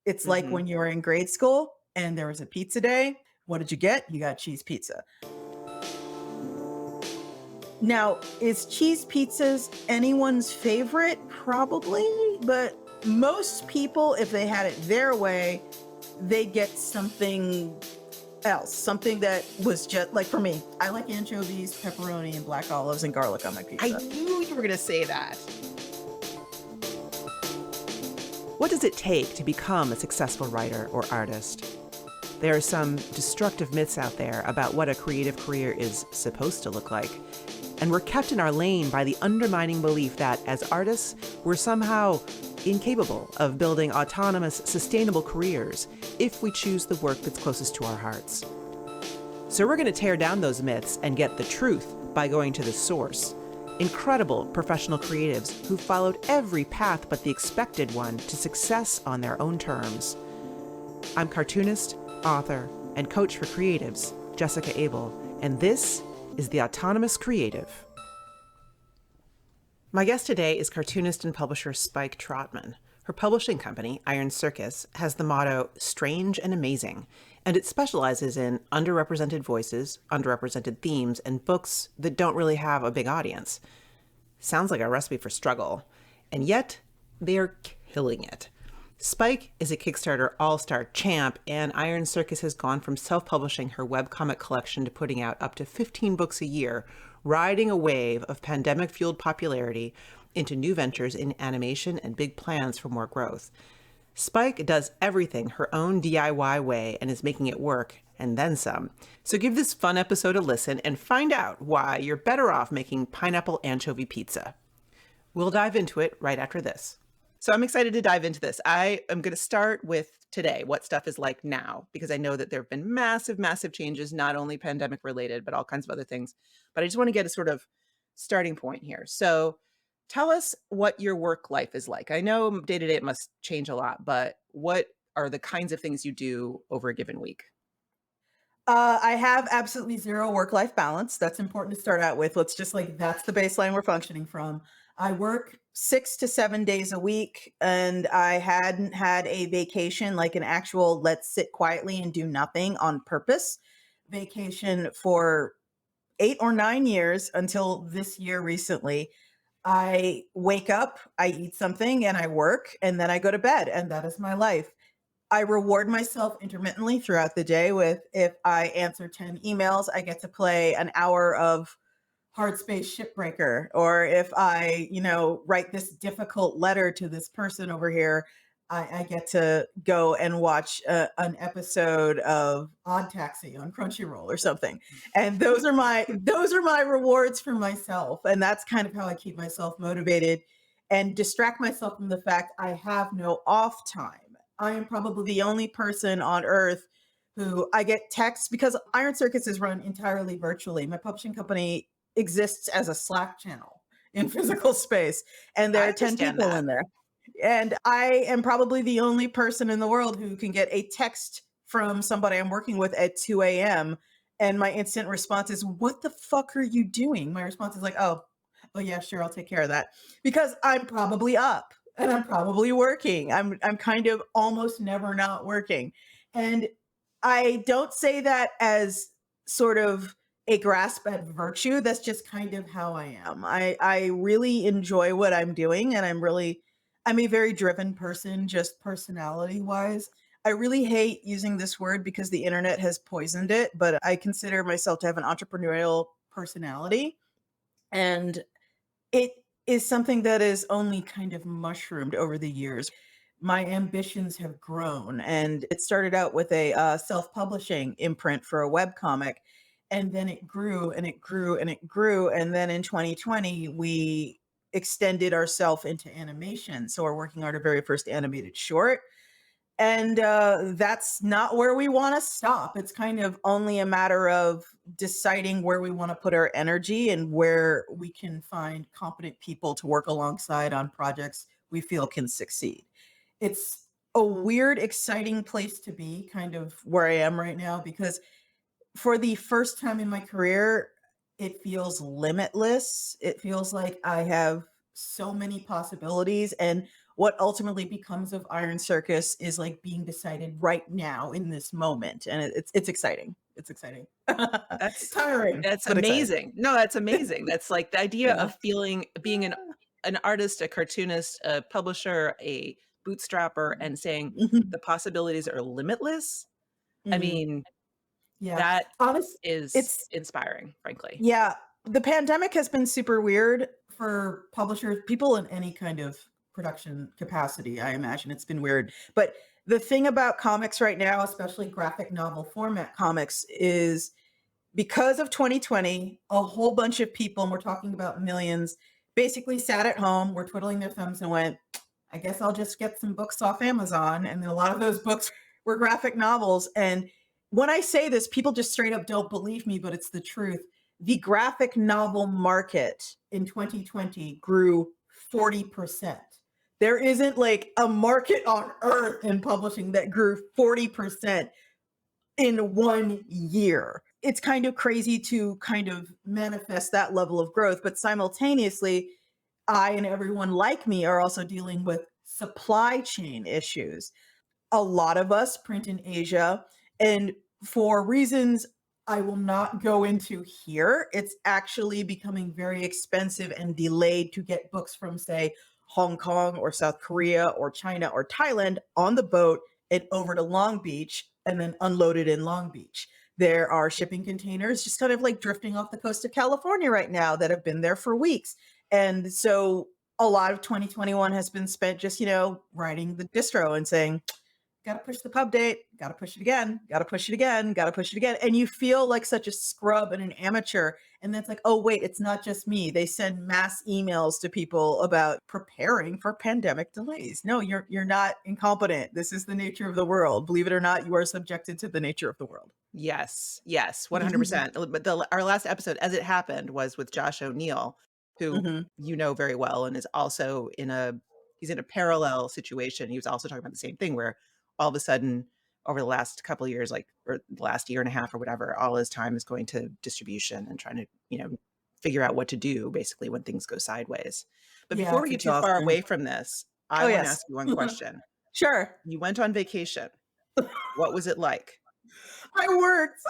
It's like Mhm. when you were in grade school and there was a pizza day. What did you get? You got cheese pizza. Now, is cheese pizzas anyone's favorite? Probably, but most people, if they had it their way, they get something else, something that was just like for me. I like anchovies, pepperoni, and black olives and garlic on my I pizza. knew you were going to say that. What does it take to become a successful writer or artist? There are some destructive myths out there about what a creative career is supposed to look like. And we're kept in our lane by the undermining belief that, as artists, we're somehow incapable of building autonomous, sustainable careers if we choose the work that's closest to our hearts. So we're going to tear down those myths and get the truth by going to the source. Incredible professional creatives who followed every path but the expected one to success on their own terms. I'm cartoonist, author, and coach for creatives, Jessica Abel, and this is The Autonomous Creative. My guest today is cartoonist and publisher Spike Trotman. Her publishing company, Iron Circus, has the motto, strange and amazing, and it specializes in underrepresented voices, underrepresented themes, and books that don't really have a big audience. Sounds like a recipe for struggle, and yet they're killing it. Spike is a Kickstarter All-Star champ, and Iron Circus has gone from self-publishing her webcomic collection to putting out up to 15 books a year, riding a wave of pandemic-fueled popularity into new ventures in animation and big plans for more growth. Spike does everything her own DIY way and is making it work, and then some. So give this fun episode a listen and find out why you're better off making pineapple-anchovy pizza. We'll dive into it right after this. So I'm excited to dive into this. I am going to start with today, what stuff is like now, because I know that there have been massive, massive changes, not only pandemic related, but all kinds of other things. But I just want to get a sort of starting point here. So tell us what your work life is like. I know day to day it must change a lot, but what are the kinds of things you do over a given week? I have absolutely zero work-life balance. That's important to start out with. Let's just like that's the baseline we're functioning from. I work 6 to 7 days a week, and I hadn't had a vacation, like an actual let's sit quietly and do nothing on purpose vacation for 8 or 9 years until this year recently. I wake up, I eat something, and I work, and then I go to bed, and that is my life. I reward myself intermittently throughout the day with if I answer 10 emails, I get to play an hour of Hard Space Shipbreaker. Or if I, write this difficult letter to this person over here, I get to go and watch an episode of Odd Taxi on Crunchyroll or something. And those are my rewards for myself. And that's kind of how I keep myself motivated and distract myself from the fact I have no off time. I am probably the only person on earth who I get texts because Iron Circus is run entirely virtually. My publishing company exists as a Slack channel in physical space, and there I are 10 understand people that. in there. And I am probably the only person in the world who can get a text from somebody I'm working with at 2 a.m. And my instant response is, "What the fuck are you doing?" My response is like, "Oh yeah, sure, I'll take care of that." Because I'm probably up and I'm probably working. I'm kind of almost never not working. And I don't say that as sort of a grasp at virtue. That's just kind of how I am. I really enjoy what I'm doing, and I'm a very driven person, just personality wise. I really hate using this word because the internet has poisoned it, but I consider myself to have an entrepreneurial personality. And it is something that is only kind of mushroomed over the years. My ambitions have grown, and it started out with a self-publishing imprint for a webcomic, and then it grew and it grew and it grew, and then in 2020 we extended ourselves into animation. So we're working on our very first animated short, and that's not where we want to stop. It's kind of only a matter of deciding where we want to put our energy and where we can find competent people to work alongside on projects we feel can succeed. It's a weird, exciting place to be, kind of where I am right now, because for the first time in my career, it feels limitless. It feels like I have so many possibilities. And what ultimately becomes of Iron Circus is like being decided right now in this moment. And it's exciting. It's exciting. That's Tiring, that's but exciting. amazing. No, that's amazing. That's like the idea Yeah. of being an artist, a cartoonist, a publisher, a bootstrapper, and saying Mhm. the possibilities are limitless. I Mhm. mean, Yeah. that Honest, is it's inspiring, frankly. yeah, the pandemic has been super weird for publishers, people in any kind of production capacity. I imagine it's been weird. But the thing about comics right now, especially graphic novel format comics, is because of 2020, a whole bunch of people, and we're talking about millions, basically sat at home, were twiddling their thumbs and went, I guess I'll just get some books off Amazon. And then a lot of those books were graphic novels. And when I say this, people just straight up don't believe me, but it's the truth. The graphic novel market in 2020 grew 40%. There isn't like a market on earth in publishing that grew 40% in 1 year. It's kind of crazy to kind of manifest that level of growth, but simultaneously, I and everyone like me are also dealing with supply chain issues. A lot of us print in Asia, and for reasons I will not go into here, it's actually becoming very expensive and delayed to get books from, say, Hong Kong or South Korea or China or Thailand on the boat and over to Long Beach and then unloaded in Long Beach. There are shipping containers just kind of like drifting off the coast of California right now that have been there for weeks. And so a lot of 2021 has been spent just, writing the distro and saying, got to push the pub date, got to push it again, got to push it again, got to push it again. And you feel like such a scrub and an amateur. And that's like, oh, wait, it's not just me. They send mass emails to people about preparing for pandemic delays. No, you're not incompetent. This is the nature of the world. Believe it or not, you are subjected to the nature of the world. Yes, yes, 100%. But our last episode, as it happened, was with Josh O'Neill, who Mhm. you know very well and is also he's in a parallel situation. He was also talking about the same thing where all of a sudden over the last couple of years, like or the last year and a half or whatever, all his time is going to distribution and trying to, figure out what to do basically when things go sideways. But Yeah, before we it's get too far exhausting. away from this, I Oh, want to yes. ask you one question. Sure. You went on vacation. What was it like? I worked.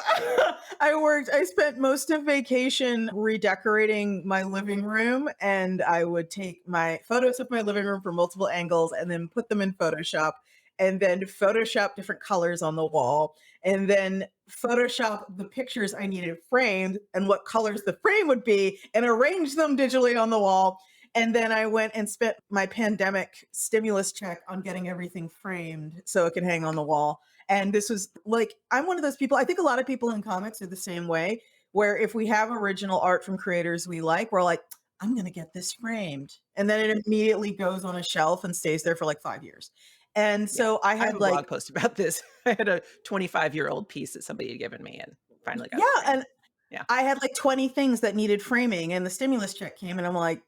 I worked. I spent most of vacation redecorating my living room, and I would take my photos of my living room from multiple angles and then put them in Photoshop, and then Photoshop different colors on the wall, and then Photoshop the pictures I needed framed and what colors the frame would be, and arrange them digitally on the wall. And then I went and spent my pandemic stimulus check on getting everything framed so it could hang on the wall. And this was like, I'm one of those people, I think a lot of people in comics are the same way, where if we have original art from creators we like, we're like, I'm going to get this framed. And then it immediately goes on a shelf and stays there for like 5 years. And Yeah. so I I have had a like, blog post about this. I had a 25-year-old piece that somebody had given me and finally got yeah, it framed. and Yeah. I had like 20 things that needed framing, and the stimulus check came, and I'm like,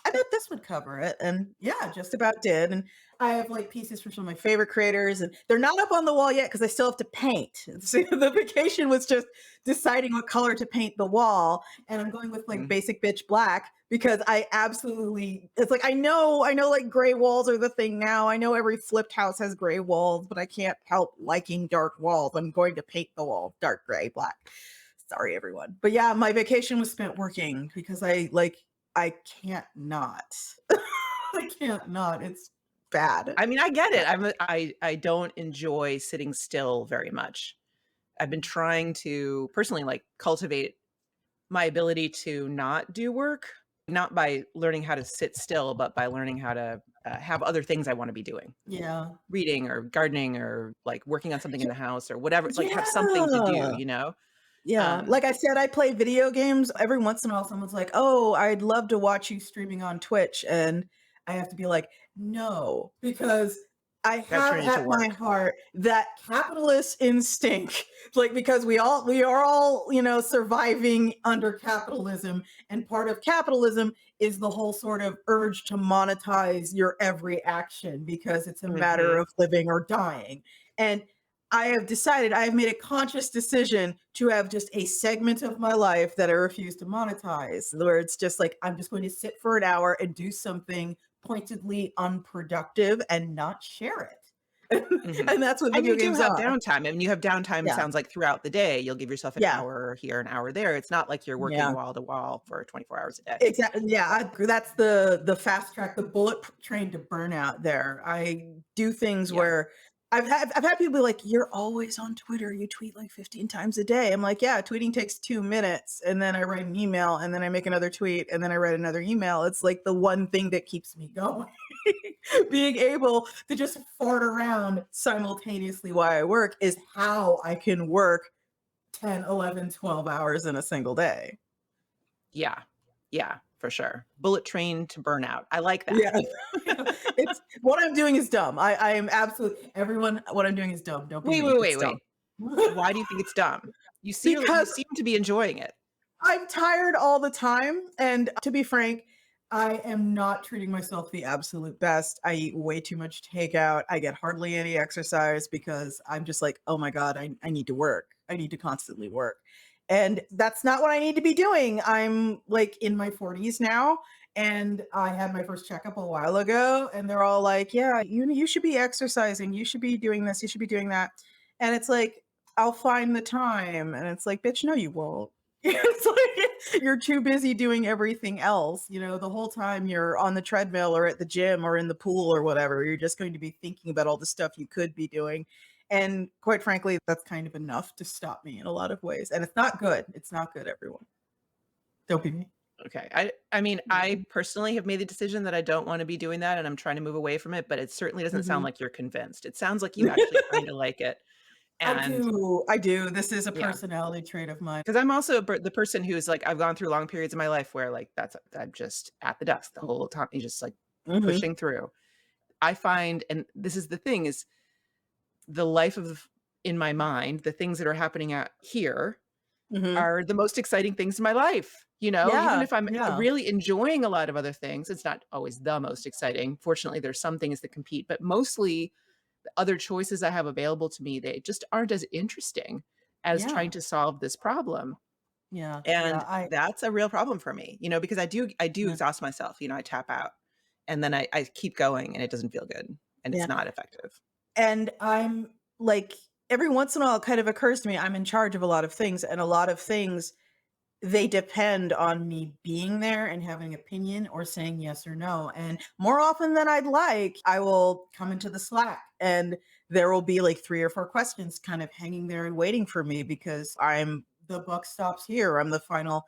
I bet this would cover it. And yeah, just about did. And I have like pieces from some of my favorite creators, and they're not up on the wall yet because I still have to paint. So the vacation was just deciding what color to paint the wall. And I'm going with like Mm. basic bitch black because I absolutely, it's like, I know like gray walls are the thing now. I know every flipped house has gray walls, but I can't help liking dark walls. I'm going to paint the wall dark gray, black. Sorry, everyone. But yeah, my vacation was spent working because I can't not. I can't not. It's bad. I mean, I get Bad. it. I don't enjoy sitting still very much. I've been trying to personally like cultivate my ability to not do work, not by learning how to sit still, but by learning how to have other things I want to be doing. Yeah. Reading or gardening or like working on something in the house or whatever, like have something to do, Yeah. you know? Yeah. Um, Like I said, I play video games. Every once in a while, someone's like, "Oh, I'd love to watch you streaming on Twitch." And I have to be like, "No," because I gotta have turn it into at my work. heart that capitalist instinct. Like, because we are all, surviving under capitalism. And part of capitalism is the whole sort of urge to monetize your every action because it's a matter Mhm. of living or dying. And I have decided, I have made a conscious decision to have just a segment of my life that I refuse to monetize, where it's just like, I'm just going to sit for an hour and do something pointedly unproductive and not share it. Mhm. And that's what And video you do games have are. downtime, and you have downtime, Yeah. sounds like, throughout the day. You'll give yourself an Yeah. hour here, an hour there. It's not like you're working Yeah. wall to wall for 24 hours a day. Exactly. Yeah, that's the fast track, the bullet train to burnout there. I do things Yeah. where I've had people be like, "You're always on Twitter. You tweet like 15 times a day." I'm like, "Yeah, tweeting takes 2 minutes, and then I write an email, and then I make another tweet, and then I write another email." It's like the one thing that keeps me going. Being able to just fart around simultaneously while I work is how I can work 10, 11, 12 hours in a single day. Yeah. Yeah, for sure. Bullet train to burnout. I like that. Yeah. It's what I'm doing is dumb. I am absolutely everyone, what I'm doing is dumb. Don't be Wait, me. wait, It's wait, dumb. wait. Why do you think it's dumb? You Because seem to be enjoying it. I'm tired all the time, and to be frank, I am not treating myself the absolute best. I eat way too much takeout. I get hardly any exercise because I'm just like, "Oh my god, I need to work. I need to constantly work." And that's not what I need to be doing. I'm, like, in my 40s now, and I had my first checkup a while ago, and they're all like, "Yeah, you should be exercising. You should be doing this. You should be doing that." And it's like, "I'll find the time." And it's like, "Bitch, no, you won't." It's like you're too busy doing everything else. The whole time you're on the treadmill or at the gym or in the pool or whatever, you're just going to be thinking about all the stuff you could be doing. And quite frankly, that's kind of enough to stop me in a lot of ways. And it's not good. It's not good, everyone. Don't be me. Okay. I mean, I personally have made the decision that I don't wanna be doing that, and I'm trying to move away from it, but it certainly doesn't sound Mhm. like you're convinced. It sounds like you actually kinda like it, I and do. I do. This is a yeah. personality trait of mine. 'Cause I'm also the person who's like, I've gone through long periods of my life where, like, I'm just at the desk the whole time, you're just, like, Mhm. pushing through. I find, and this is the thing, is the life of in my mind, the things that are happening out here Mhm. are the most exciting things in my life, even Yeah. if I'm, Yeah. really enjoying a lot of other things, it's not always the most exciting. Fortunately, there's some things that compete, but mostly the other choices I have available to me, they just aren't as interesting as trying Yeah. to solve this problem, Yeah. Yeah. and that's a real problem for me, because I do Yeah. exhaust myself, I tap out, and then I keep going, and it doesn't feel good, and it's Yeah. not effective. And I'm like, every once in a while, it kind of occurs to me I'm in charge of a lot of things, and a lot of things, they depend on me being there and having opinion or saying yes or no. And more often than I'd like, I will come into the Slack and there will be like 3 or 4 questions kind of hanging there and waiting for me because I'm the buck stops here. I'm the final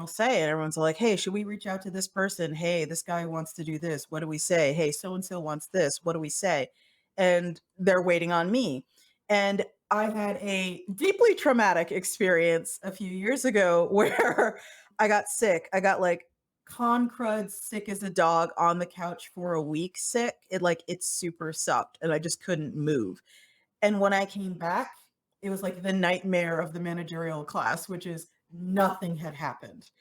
say. And everyone's like, "Hey, should we reach out to this person? Hey, this guy wants to do this. What do we say? Hey, so and so wants this. What do we say?" And they're waiting on me. And I had a deeply traumatic experience a few years ago where I got sick. I got like con crud sick as a dog on the couch for a week sick. It super sucked and I just couldn't move. And when I came back, it was like the nightmare of the managerial class, which is nothing had happened.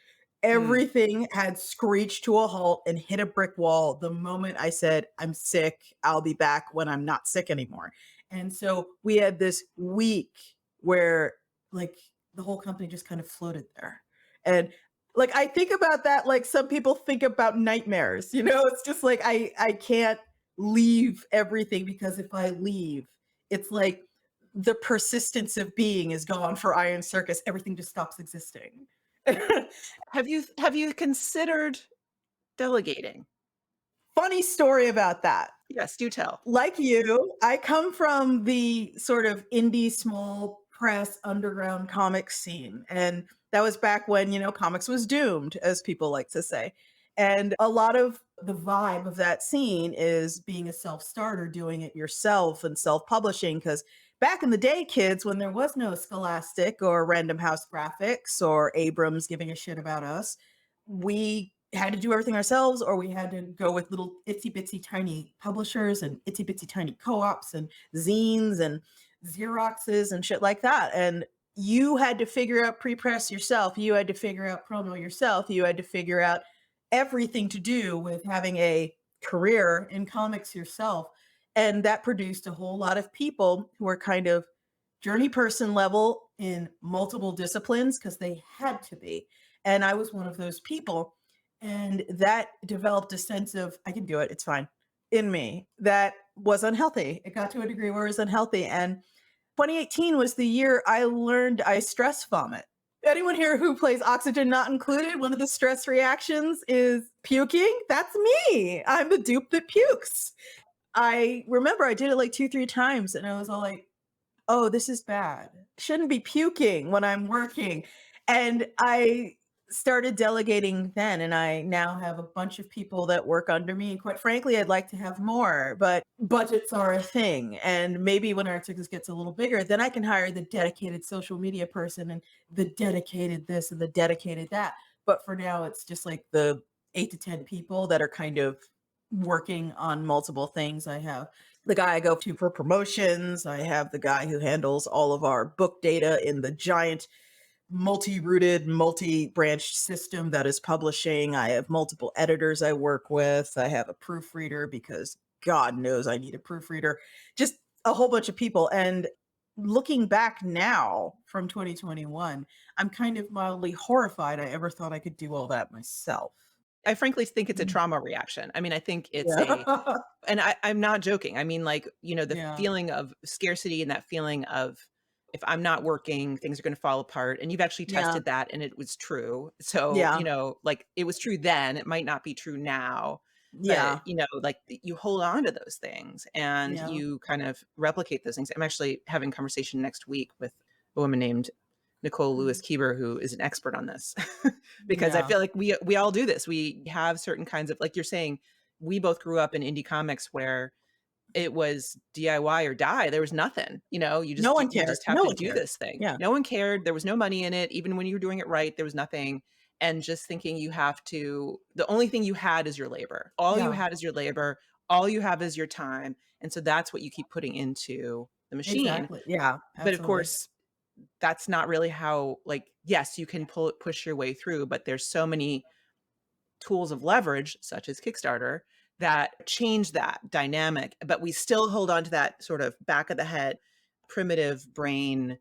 Mm, Everything had screeched to a halt and hit a brick wall the moment I said, "I'm sick. I'll be back when I'm not sick anymore." And so we had this week where, like, the whole company just kind of floated there. And, like, I think about that like some people think about nightmares, It's just like I can't leave everything because if I leave, it's like the persistence of being is gone for Iron Circus. Everything just stops existing. have you considered delegating? Funny story about that. Yes, do tell. Like you, I come from the sort of indie small press underground comic scene. And that was back when, comics was doomed, as people like to say. And a lot of the vibe of that scene is being a self starter, doing it yourself and self publishing. Because back in the day, kids, when there was no Scholastic or Random House Graphics or Abrams giving a shit about us, we had to do everything ourselves or we had to go with little itsy bitsy tiny publishers and itsy bitsy tiny co-ops and zines and Xeroxes and shit like that. And you had to figure out pre-press yourself. You had to figure out promo yourself. You had to figure out everything to do with having a career in comics yourself. And that produced a whole lot of people who are kind of journey person level in multiple disciplines because they had to be. And I was one of those people. And that developed a sense of, I can do it, it's fine, in me that was unhealthy. It got to a degree where it was unhealthy. And 2018 was the year I learned I stress vomit. Anyone here who plays Oxygen Not Included, one of the stress reactions is puking. That's me. I'm the dupe that pukes. I remember I did it like 2, 3 times and I was all like, "Oh, this is bad. Shouldn't be puking when I'm working." And I started delegating then, and I now have a bunch of people that work under me. And quite frankly, I'd like to have more, but budgets are a thing. And maybe when Iron Circus gets a little bigger, then I can hire the dedicated social media person and the dedicated this and the dedicated that. But for now, it's just like the 8 to 10 people that are kind of working on multiple things. I have the guy I go to for promotions. I have the guy who handles all of our book data in the giant multi-rooted, multi-branched system that is publishing. I have multiple editors I work with. I have a proofreader because God knows I need a proofreader. Just a whole bunch of people. And looking back now from 2021, I'm kind of mildly horrified I ever thought I could do all that myself. I frankly think it's a Mm. trauma reaction. I mean, I think it's a Yeah. and I'm not joking. I mean, like, the Yeah. feeling of scarcity and that feeling of if I'm not working, things are gonna fall apart, and you've actually Yeah. tested that and it was true. So, Yeah. like, it was true then, it might not be true now, but, Yeah. like, you hold on to those things and Yeah. you kind of replicate those things. I'm actually having a conversation next week with a woman named Nicole Lewis Mhm. Keeber, who is an expert on this, because I Yeah. feel like we all do this. We have certain kinds of, like you're saying, we both grew up in indie comics where it was DIY or die. There was nothing, you No just one you cared. just have No to one do cared. this thing. Yeah. No one cared. There was no money in it. Even when you were doing it right, there was nothing. And just thinking the only thing you had is your labor. All you Yeah. had is your labor. All you have is your time. And so that's what you keep putting into the machine. Exactly. Yeah. But of Absolutely. course, that's not really how, like, yes, you can push your way through, but there's so many tools of leverage, such as Kickstarter, that change that dynamic. But we still hold on to that sort of back of the head, primitive brain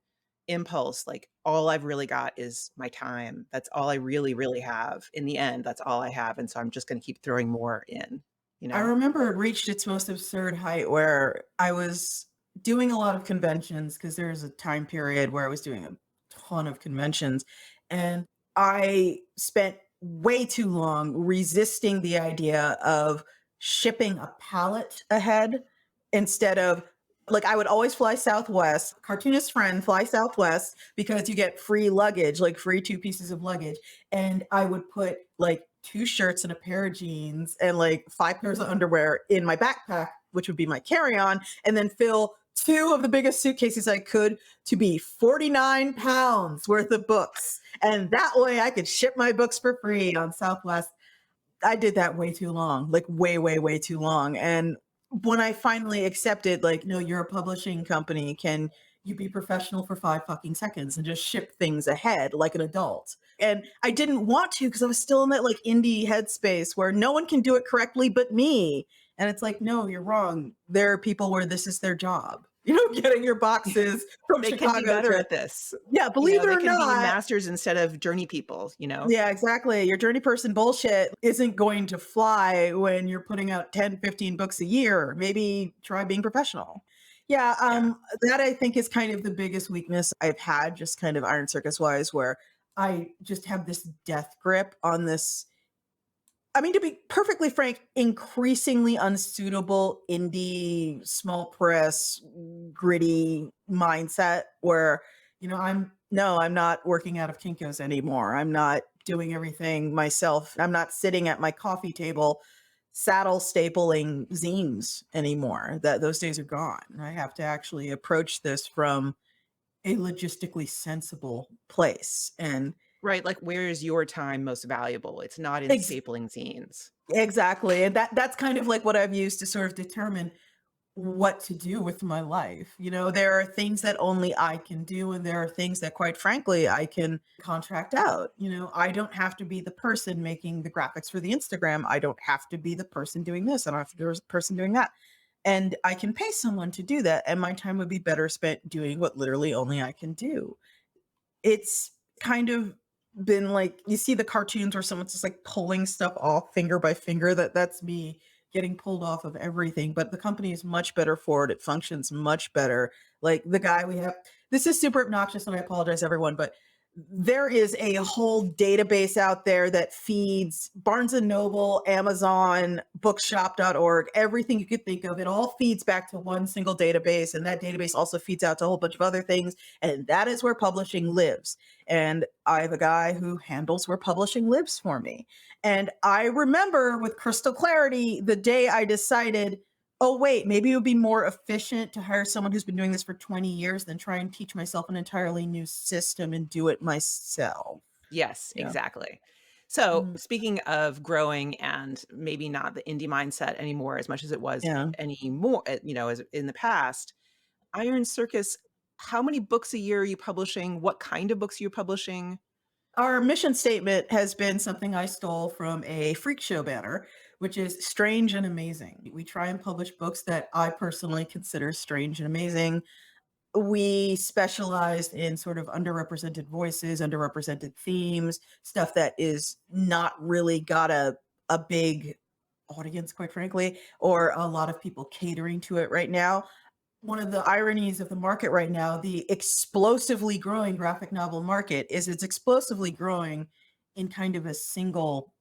impulse. Like, all I've really got is my time. That's all I really, really have. In the end, that's all I have. And so I'm just going to keep throwing more in, you I know? remember it reached its most absurd height where I was doing a lot of conventions because there was a time period where I was doing a ton of conventions. And I spent way too long resisting the idea of shipping a pallet ahead instead of like I would always fly Southwest. Cartoonist friend fly Southwest because you get free luggage, like free 2 pieces of luggage. And I would put like 2 shirts and a pair of jeans and like 5 pairs of underwear in my backpack, which would be my carry-on, and then fill 2 of the biggest suitcases I could to be 49 pounds worth of books. And that way I could ship my books for free on Southwest. I did that way too long, like way, way, way too long. And when I finally accepted, like, no, you're a publishing company. Can you be professional for 5 fucking seconds and just ship things ahead like an adult? And I didn't want to because I was still in that like indie headspace where no one can do it correctly but me. And it's like, no, you're wrong. There are people where this is their job. Getting your boxes from They can be Chicago better to, at this. yeah, believe it They or can be not, masters instead of journey people. yeah, exactly. Your journey person bullshit isn't going to fly when you're putting out 10, 15 books a year. Maybe try being professional. Yeah, Yeah. that I think is kind of the biggest weakness I've had, just kind of Iron Circus wise, where I just have this death grip on this. I mean, to be perfectly frank, increasingly unsuitable indie, small press, gritty mindset where, I'm no, I'm not working out of Kinko's anymore. I'm not doing everything myself. I'm not sitting at my coffee table saddle stapling zines anymore. That those days are gone. I have to actually approach this from a logistically sensible place. And Right, like, where is your time most valuable? It's not in ex- stapling zines. exactly. And that's kind of like what I've used to sort of determine what to do with my life. There are things that only I can do, and there are things that, quite frankly, I can contract out. I don't have to be the person making the graphics for the Instagram. I don't have to be the person doing this. I don't have to be the person doing that. And I can pay someone to do that. And my time would be better spent doing what literally only I can do. It's kind of been like, you see the cartoons where someone's just like pulling stuff off finger by finger. That's me getting pulled off of everything. But the company is much better for it. It functions much better. Like the guy we have, this is super obnoxious, and I apologize, everyone, but there is a whole database out there that feeds Barnes and Noble, Amazon, bookshop.org, everything you could think of. It all feeds back to one single database, and that database also feeds out to a whole bunch of other things. And that is where publishing lives. And I have a guy who handles where publishing lives for me. And I remember with crystal clarity the day I decided, oh, wait, maybe it would be more efficient to hire someone who's been doing this for 20 years than try and teach myself an entirely new system and do it myself. Yes, Yeah. exactly. So, Mm, speaking of growing and maybe not the indie mindset anymore as much as it was yeah. anymore, as in the past, Iron Circus, how many books a year are you publishing? What kind of books are you publishing? Our mission statement has been something I stole from a freak show banner, which is strange and amazing. We try and publish books that I personally consider strange and amazing. We specialized in sort of underrepresented voices, underrepresented themes, stuff that is not really got a big audience, quite frankly, or a lot of people catering to it right now. One of the ironies of the market right now, the explosively growing graphic novel market, is it's explosively growing in kind of a single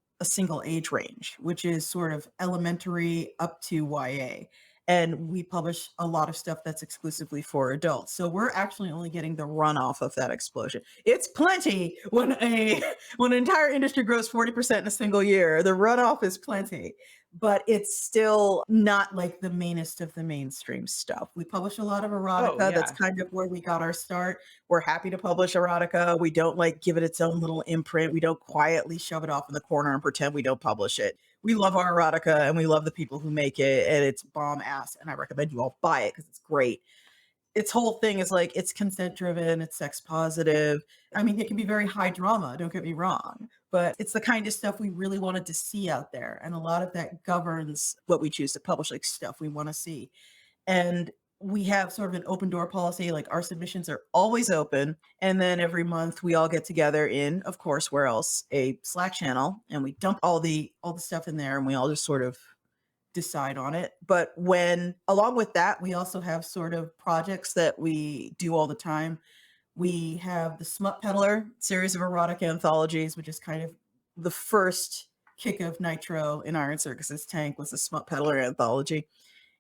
age range, which is sort of elementary up to YA. And we publish a lot of stuff that's exclusively for adults. So we're actually only getting the runoff of that explosion. It's plenty when a when an entire industry grows 40% in a single year. The runoff is plenty, but it's still not like the mainest of the mainstream stuff. We publish a lot of Oh, erotica. That's yeah. kind of where we got our start. We're happy to publish erotica. We don't like give it its own little imprint. We don't quietly shove it off in the corner and pretend we don't publish it. We love our erotica and we love the people who make it, and it's bomb ass. And I recommend you all buy it because it's great. Its whole thing is like it's consent driven, it's sex positive. I mean, it can be very high drama, don't get me wrong, but it's the kind of stuff we really wanted to see out there. And a lot of that governs what we choose to publish, like stuff we want to see. And we have sort of an open door policy, like our submissions are always open. And then every month we all get together in, of course, where else? A Slack channel, and we dump all the stuff in there and we all just sort of decide on it. But when along with that, we also have sort of projects that we do all the time. We have the Smut Peddler series of erotic anthologies, which is kind of the first kick of nitro in Iron Circus's tank was the Smut Peddler anthology.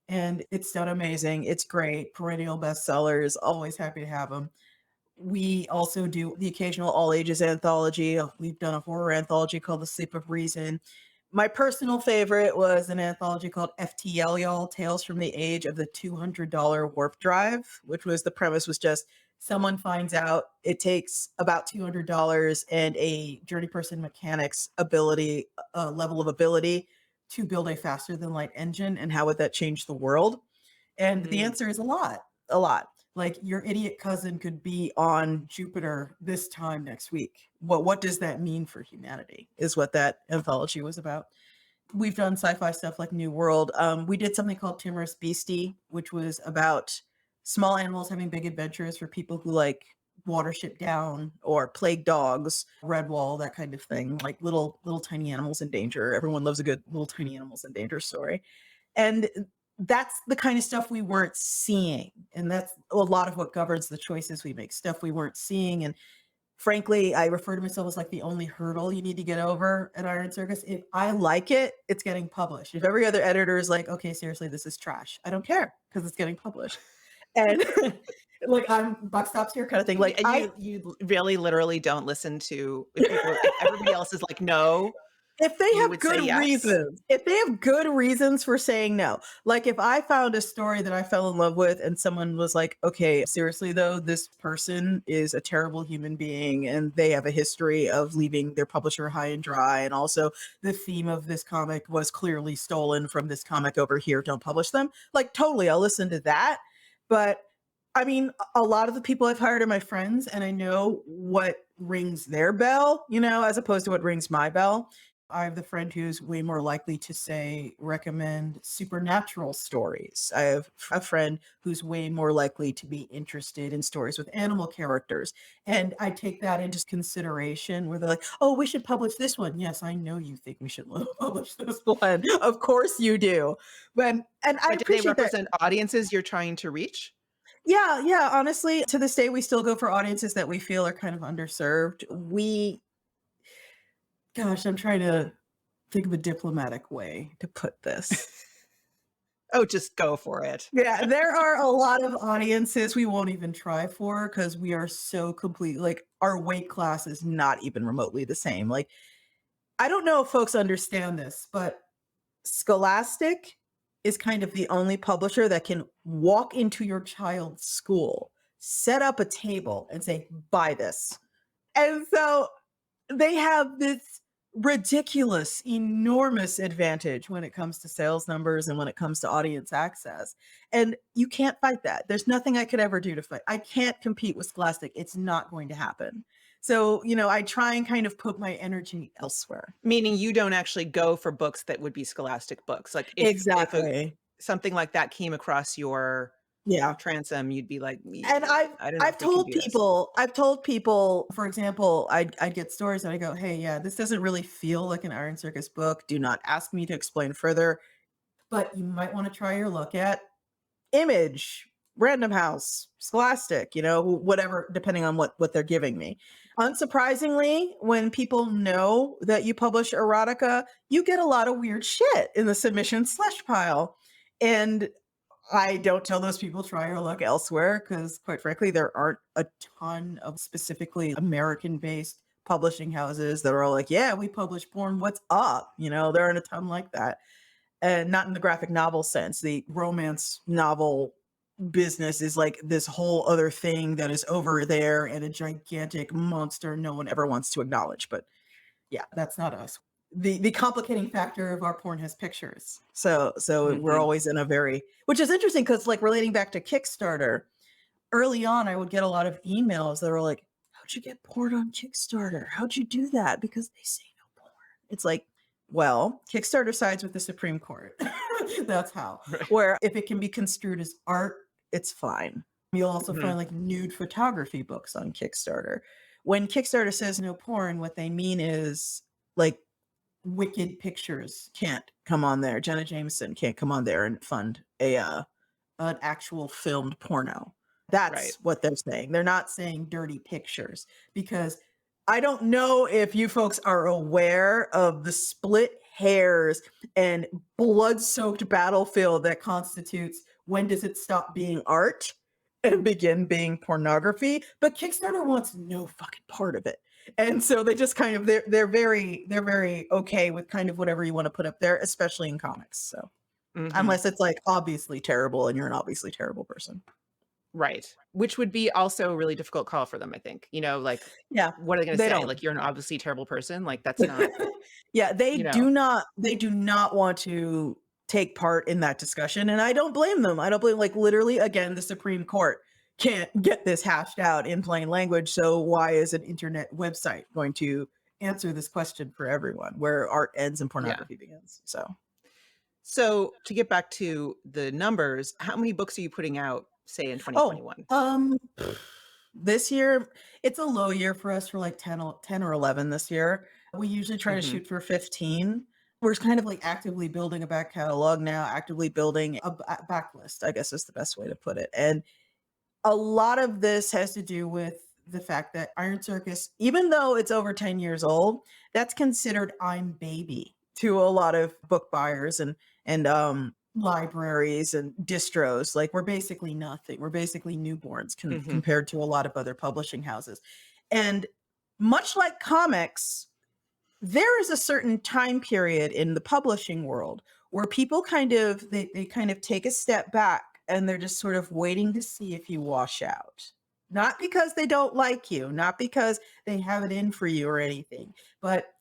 And it's done amazing. It's great. Perennial bestsellers. Always happy to have them. We also do the occasional all ages anthology. We've done a horror anthology called The Sleep of Reason. My personal favorite was an anthology called FTL Y'all Tales from the Age of the $200 Warp Drive, which was the premise was just someone finds out it takes about $200 and a journey person mechanic's ability, level of ability to build a faster than light engine. And how would that change the world? And the Mhm. answer is a lot, a lot. Like your idiot cousin could be on Jupiter this time next week. What does that mean for humanity? Is what that anthology was about. We've done sci-fi stuff like New World. We did something called Timorous Beastie, which was about small animals having big adventures for people who like Watership Down or Plague Dogs, Redwall, that kind of thing. Like little tiny animals in danger. Everyone loves a good little tiny animals in danger story. And that's the kind of stuff we weren't seeing. And that's a lot of what governs the choices we make, stuff we weren't seeing. And frankly, I refer to myself as like the only hurdle you need to get over at Iron Circus. If I like it, it's getting published. If every other editor is like, okay, seriously, this is trash, I don't care because it's getting published. And like I'm buck stops here kind of thing. Like And I you really literally don't listen to if everybody else is like, "No," If they you have would say good yes? reasons, if they have good reasons for saying no. Like if I found a story that I fell in love with and someone was like, "Okay, seriously though, this person is a terrible human being and they have a history of leaving their publisher high and dry and also the theme of this comic was clearly stolen from this comic over here, don't publish them." Like totally, I'll listen to that. But I mean, a lot of the people I've hired are my friends and I know what rings their bell, as opposed to what rings my bell. I have the friend who's way more likely to say, recommend supernatural stories. I have a friend who's way more likely to be interested in stories with animal characters. And I take that into consideration where they're like, oh, we should publish this one. Yes, I know you think we should publish this one. Of course you do. And I But do they appreciate that. represent audiences you're trying to reach? Yeah, yeah. Honestly, to this day, we still go for audiences that we feel are kind of underserved. Gosh, I'm trying to think of a diplomatic way to put this. Oh, just go for it. Yeah, there are a lot of audiences we won't even try for because we are so complete. Like our weight class is not even remotely the same. Like, I don't know if folks understand this, but Scholastic is kind of the only publisher that can walk into your child's school, set up a table, and say, buy this. And so they have this ridiculous, enormous advantage when it comes to sales numbers and when it comes to audience access. And you can't fight that. There's nothing I could ever do to fight. I can't compete with Scholastic. It's not going to happen. So, I try and kind of put my energy elsewhere. Meaning you don't actually go for books that would be Scholastic books. Like Exactly. something like that came across your Yeah. transom, you'd be like, And I don't know I've if we can told do this. people, for example, I'd get stories and I go, hey, yeah, this doesn't really feel like an Iron Circus book. Do not ask me to explain further, but you might want to try your look at Image, Random House, Scholastic, whatever, depending on what they're giving me. Unsurprisingly, when people know that you publish erotica, you get a lot of weird shit in the submission slush pile. And I don't tell those people try your luck elsewhere because, quite frankly, there aren't a ton of specifically American-based publishing houses that are all like, yeah, we publish porn. What's up? There aren't a ton like that. And not in the graphic novel sense. The romance novel business is like this whole other thing that is over there and a gigantic monster no one ever wants to acknowledge. But yeah, that's not us. The complicating factor of our porn has pictures. So we're Mhm. always in a very, which is interesting because like relating back to Kickstarter, early on I would get a lot of emails that were like, how'd you get porn on Kickstarter? How'd you do that? Because they say no porn. It's like, well, Kickstarter sides with the Supreme Court. That's how. Right. Where if it can be construed as art, it's fine. You'll also Mhm. find like nude photography books on Kickstarter. When Kickstarter says no porn, what they mean is like wicked pictures can't come on there. Jenna Jameson can't come on there and fund an actual filmed porno. Right. That's what they're saying. They're not saying dirty pictures because I don't know if you folks are aware of the split hairs and blood-soaked battlefield that constitutes when does it stop being art and begin being pornography, but Kickstarter wants no fucking part of it. And so they just kind of they're very okay with kind of whatever you want to put up there, especially in comics. So Mhm. unless it's like obviously terrible and you're an obviously terrible person. Right. Which would be also a really difficult call for them, I think. Like, Yeah, what are they gonna they say? don't. Like, "You're an obviously terrible person?" Like, that's not Yeah, you know? they do not want to take part in that discussion, and I don't blame them. I don't blame like literally again, the Supreme Court can't get this hashed out in plain language, so why is an internet website going to answer this question for everyone where art ends and Yeah. pornography begins? So, So, to get back to the numbers, how many books are you putting out, say, in oh, 2021? this year, it's a low year for us for like 10 or 11 this year. We usually try to Mhm. shoot for 15. We're kind of like actively building a back catalog now, actively building a backlist, I guess is the best way to put it. And a lot of this has to do with the fact that Iron Circus, even though it's over 10 years old, that's considered I'm baby to a lot of book buyers and libraries and distros. Like we're basically nothing. We're basically newborns Mhm. compared to a lot of other publishing houses. And much like comics, there is a certain time period in the publishing world where people they kind of take a step back and they're just sort of waiting to see if you wash out. Not because they don't like you, not because they have it in for you or anything, but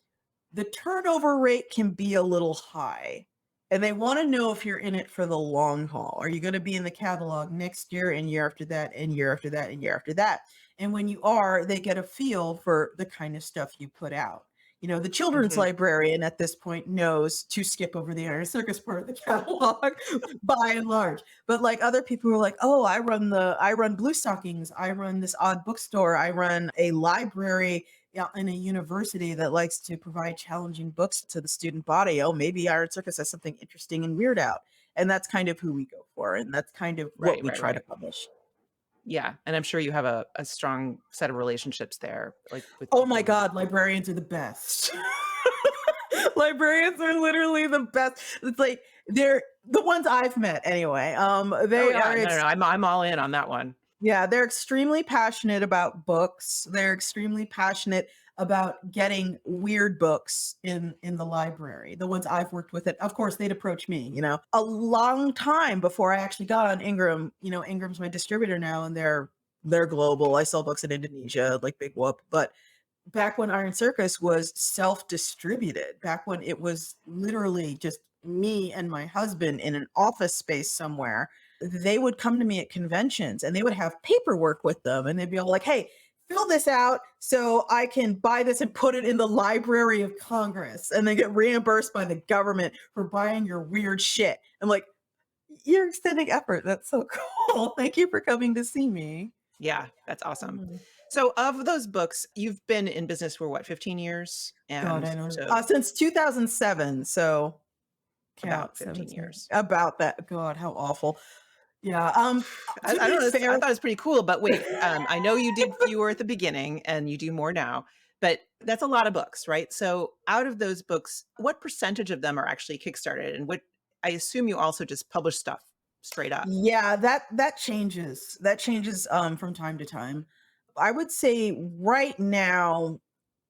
the turnover rate can be a little high. And they want to know if you're in it for the long haul. Are you going to be in the catalog next year and year after that and year after that and year after that? And when you are, they get a feel for the kind of stuff you put out. The children's Mhm. librarian at this point knows to skip over the Iron Circus part of the catalog by and large. But like other people were like, oh, I run Blue Stockings, I run this odd bookstore, I run a library in a university that likes to provide challenging books to the student body. Oh, maybe Iron Circus has something interesting and weird out. And that's kind of who we go for. And that's kind of what Right, we right, try to right. publish. Yeah, and I'm sure you have a strong set of relationships there, like, with Oh my people who God, librarians are the best. Librarians are literally the best. It's like they're the ones I've met anyway. Oh, They yeah, are no, no, no, I'm all in on that one. yeah, they're extremely passionate about books. They're extremely passionate about getting weird books in the library. The ones I've worked with it. Of course, they'd approach me, a long time before I actually got on Ingram. Ingram's my distributor now and they're global. I sell books in Indonesia, like big whoop. But back when Iron Circus was self-distributed, back when it was literally just me and my husband in an office space somewhere, they would come to me at conventions and they would have paperwork with them and they'd be all like, "Hey, fill this out so I can buy this and put it in the Library of Congress and then get reimbursed by the government for buying your weird shit." I'm like, "You're extending effort. That's so cool. Thank you for coming to see me." Yeah, that's awesome. Mhm. So of those books, you've been in business for what, 15 years? God, And I know. so Since 2007, so about count 15 17. years. About that. God, how awful. Yeah, to I be don't know, I fair thought it was pretty cool, but wait, I know you did fewer at the beginning and you do more now, but that's a lot of books, right? So out of those books, what percentage of them are actually Kickstarted? And what I assume you also just publish stuff straight up. yeah, that changes. That changes, from time to time. I would say right now,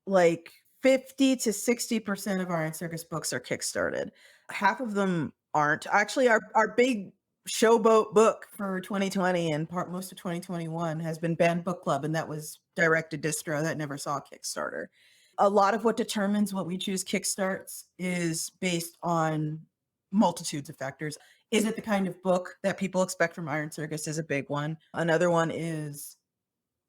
like 50 to 60% of our In Circus books are kickstarted. Half of them aren't. Actually, our big showboat book for 2020 and part most of 2021 has been Banned Book Club, and that was direct to distro that never saw a Kickstarter. A lot of what determines what we choose kickstarts is based on multitudes of factors. Is it the kind of book that people expect from Iron Circus is a big one. Another one is,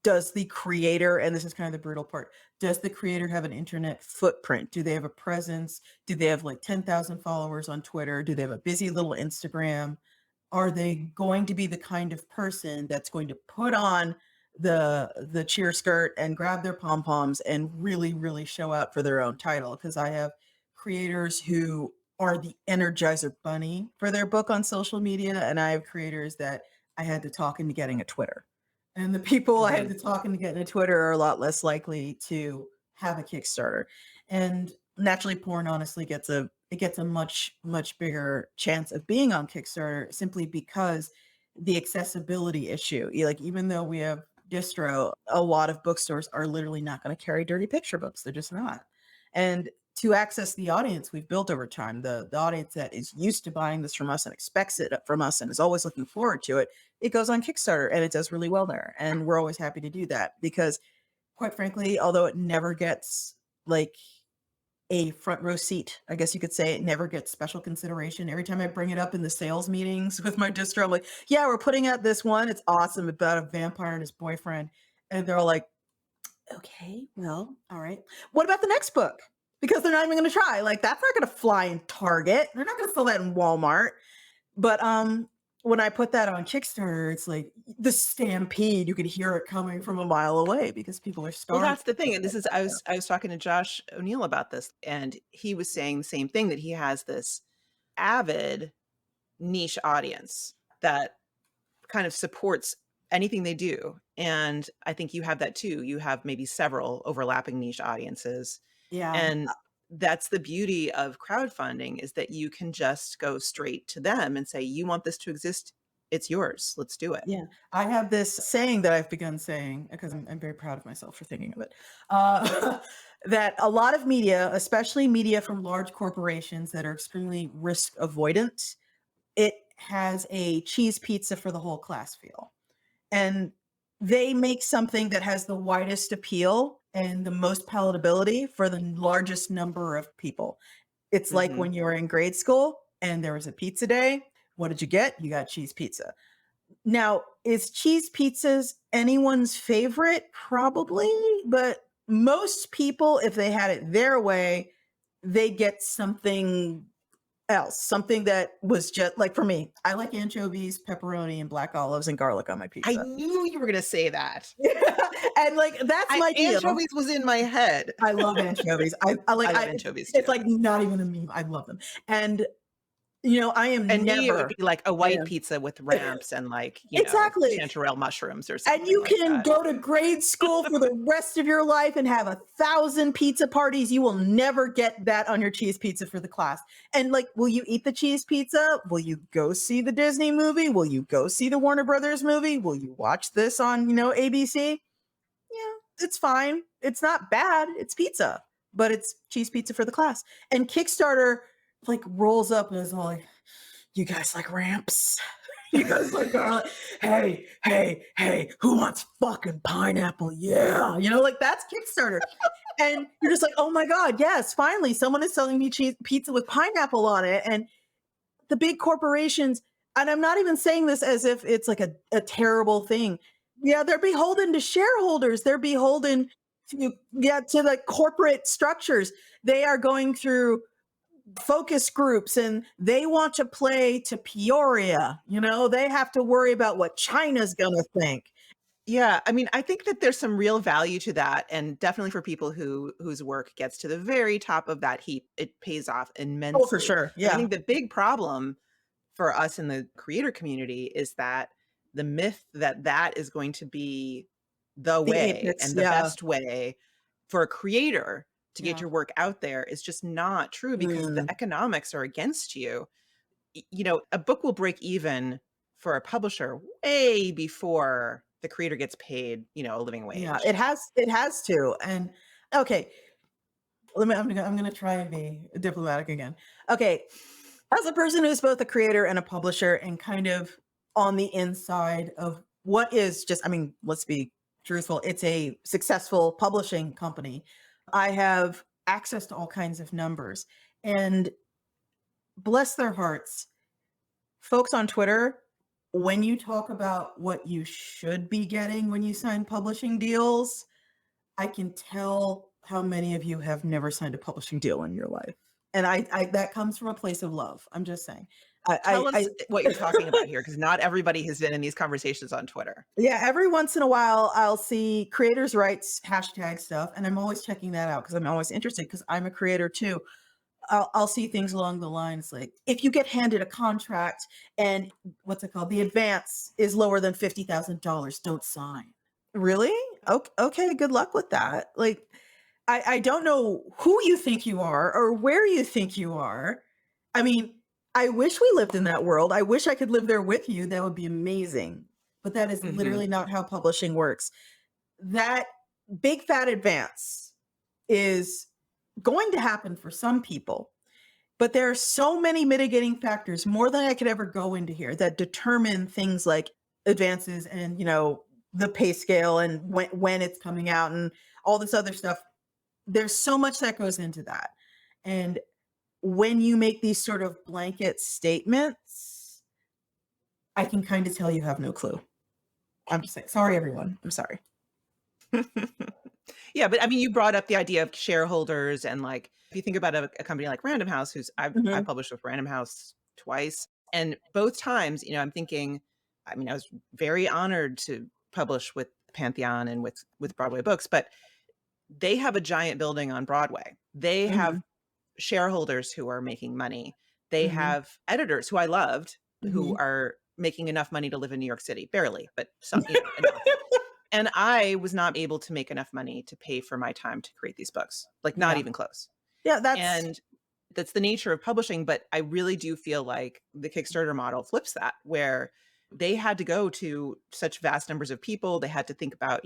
does the creator, and this is kind of the brutal part, does the creator have an internet footprint? Do they have a presence? Do they have like 10,000 followers on Twitter? Do they have a busy little Instagram? Are they going to be the kind of person that's going to put on the cheer skirt and grab their pom poms and really really show out for their own title? Because I have creators who are the Energizer Bunny for their book on social media, and I have creators that I had to talk into getting a Twitter. And the people I had Mhm. to talk into getting a Twitter are a lot less likely to have a Kickstarter. And naturally, porn honestly gets a much much bigger chance of being on Kickstarter simply because the accessibility issue. Like even though we have distro, a lot of bookstores are literally not going to carry dirty picture books. They're just not. And to access the audience we've built over time, the audience that is used to buying this from us and expects it from us and is always looking forward to it, it goes on Kickstarter and it does really well there. And we're always happy to do that because, quite frankly, although it never gets like a front row seat, I guess you could say, it never gets special consideration. Every time I bring it up in the sales meetings with my distro, I'm like, yeah, we're putting out this one. It's awesome about a vampire and his boyfriend. And they're all like, okay, well, all right. What about the next book? Because they're not even going to try. Like, that's not going to fly in Target. They're not going to sell that in Walmart. But when I put that on Kickstarter, it's like the stampede. You could hear it coming from a mile away because people are Well, starving. that's the thing, and this is I was talking to Josh O'Neill about this, and he was saying the same thing, that he has this avid niche audience that kind of supports anything they do, and I think you have that too. You have maybe several overlapping niche audiences, Yeah. and that's the beauty of crowdfunding, is that you can just go straight to them and say, "You want this to exist? It's yours. Let's do it." Yeah, I have this saying that I've begun saying because I'm very proud of myself for thinking of it. That a lot of media, especially media from large corporations that are extremely risk avoidant, it has a cheese pizza for the whole class feel. And they make something that has the widest appeal and the most palatability for the largest number of people. It's like Mhm. when you were in grade school and there was a pizza day. What did you get? You got cheese pizza. Now, is cheese pizzas anyone's favorite? Probably, but most people, if they had it their way, they get something else, something that was just like for me, I like anchovies, pepperoni, and black olives and garlic on my I pizza. knew you were going to say that. And like that's my deal. Anchovies was in my head. I love anchovies. I like I love I anchovies it's too. like not even a meme. I love them. And I am And me, it would never be like a I white am pizza with ramps and like, exactly. chanterelle mushrooms or And something you like can that. go to grade school for the rest of your life and have 1,000 pizza parties. You will never get that on your cheese pizza for the class. And like, will you eat the cheese pizza? Will you go see the Disney movie? Will you go see the Warner Brothers movie? Will you watch this on, ABC? Yeah, it's fine. It's not bad. It's pizza, but it's cheese pizza for the class. And Kickstarter like rolls up and is all like, you guys like ramps? You guys like garlic? Hey, hey, hey, who wants fucking pineapple? Yeah. Like that's Kickstarter. And you're just like, oh my God, yes, finally someone is selling me cheese pizza with pineapple on it. And the big corporations, and I'm not even saying this as if it's like a terrible thing. Yeah, they're beholden to shareholders. They're beholden to the corporate structures. They are going through focus groups and they want to play to Peoria. They have to worry about what China's going to think. Yeah, I mean, I think that there's some real value to that, and definitely for people whose work gets to the very top of that heap, it pays off Oh, for immensely. sure. But I Yeah. think the big problem for us in the creator community is that the myth that that is going to be the The way apex. and the Yeah. best way for a creator to get Yeah. your work out there is just not true because the Mm. economics are against you. A book will break even for a publisher way before the creator gets paid, a living Yeah. wage. It has to. And okay, I'm gonna try and be diplomatic again. Okay. As a person who's both a creator and a publisher and kind of on the inside of what is just, I mean, let's be truthful, it's a successful publishing company. I have access to all kinds of numbers. And bless their hearts, folks on Twitter, when you talk about what you should be getting when you sign publishing deals, I can tell how many of you have never signed a publishing deal in your life. And I that comes from a place of love. I'm just saying. Tell us what you're talking I about here, because not everybody has been in these conversations on Twitter. yeah, every once in a while I'll see creators' rights hashtag stuff, and I'm always checking that out because I'm always interested because I'm a creator too. I'll see things along the lines like if you get handed a contract and what's it called? The advance is lower than $50,000, don't sign. Really? Okay, good luck with that. Like, I don't know who you think you are or where you think you are. I mean, I wish we lived in that world. I wish I could live there with you. That would be amazing. But that is Mhm. literally not how publishing works. That big fat advance is going to happen for some people, but there are so many mitigating factors, more than I could ever go into here, that determine things like advances and, the pay scale and when it's coming out and all this other stuff. There's so much that goes into that. And when you make these sort of blanket statements, I can kind of tell you have no clue. I'm just saying, sorry, everyone. I'm sorry. Yeah, but I mean, you brought up the idea of shareholders and like if you think about a company like Random House, who's I Mhm. published with Random House twice, and both times, I'm thinking, I mean, I was very honored to publish with Pantheon and with Broadway Books, but they have a giant building on Broadway. They have Mhm. shareholders who are making money. They Mhm. have editors who I loved who Mhm. are making enough money to live in New York City, barely, but some, enough. And I was not able to make enough money to pay for my time to create these books, like not Yeah. even close. Yeah, that's And that's the nature of publishing, but I really do feel like the Kickstarter model flips that, where they had to go to such vast numbers of people. They had to think about,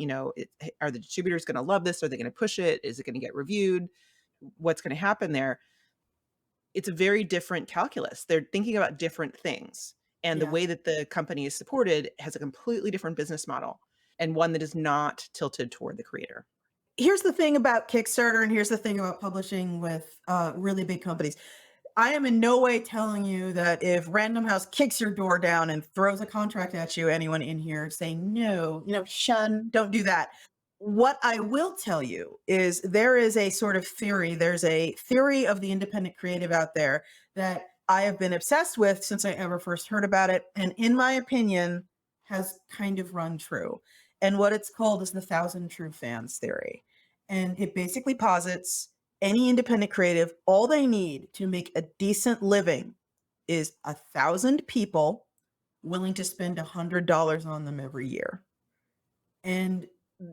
are the distributors going to love this? Are they going to push it? Is it going to get reviewed? What's going to happen there? It's a very different calculus. They're thinking about different things. And the yeah. way that the company is supported has a completely different business model and one that is not tilted toward the creator. Here's the thing about Kickstarter, and here's the thing about publishing with really big companies. I am in no way telling you that if Random House kicks your door down and throws a contract at you, anyone in here saying no, shun, don't do that. What I will tell you is there is a sort of theory. There's a theory of the independent creative out there that I have been obsessed with since I ever first heard about it. And in my opinion, has kind of run true. And what it's called is the thousand true fans theory. And it basically posits any independent creative, all they need to make a decent living is 1,000 people willing to spend $100 on them every year. And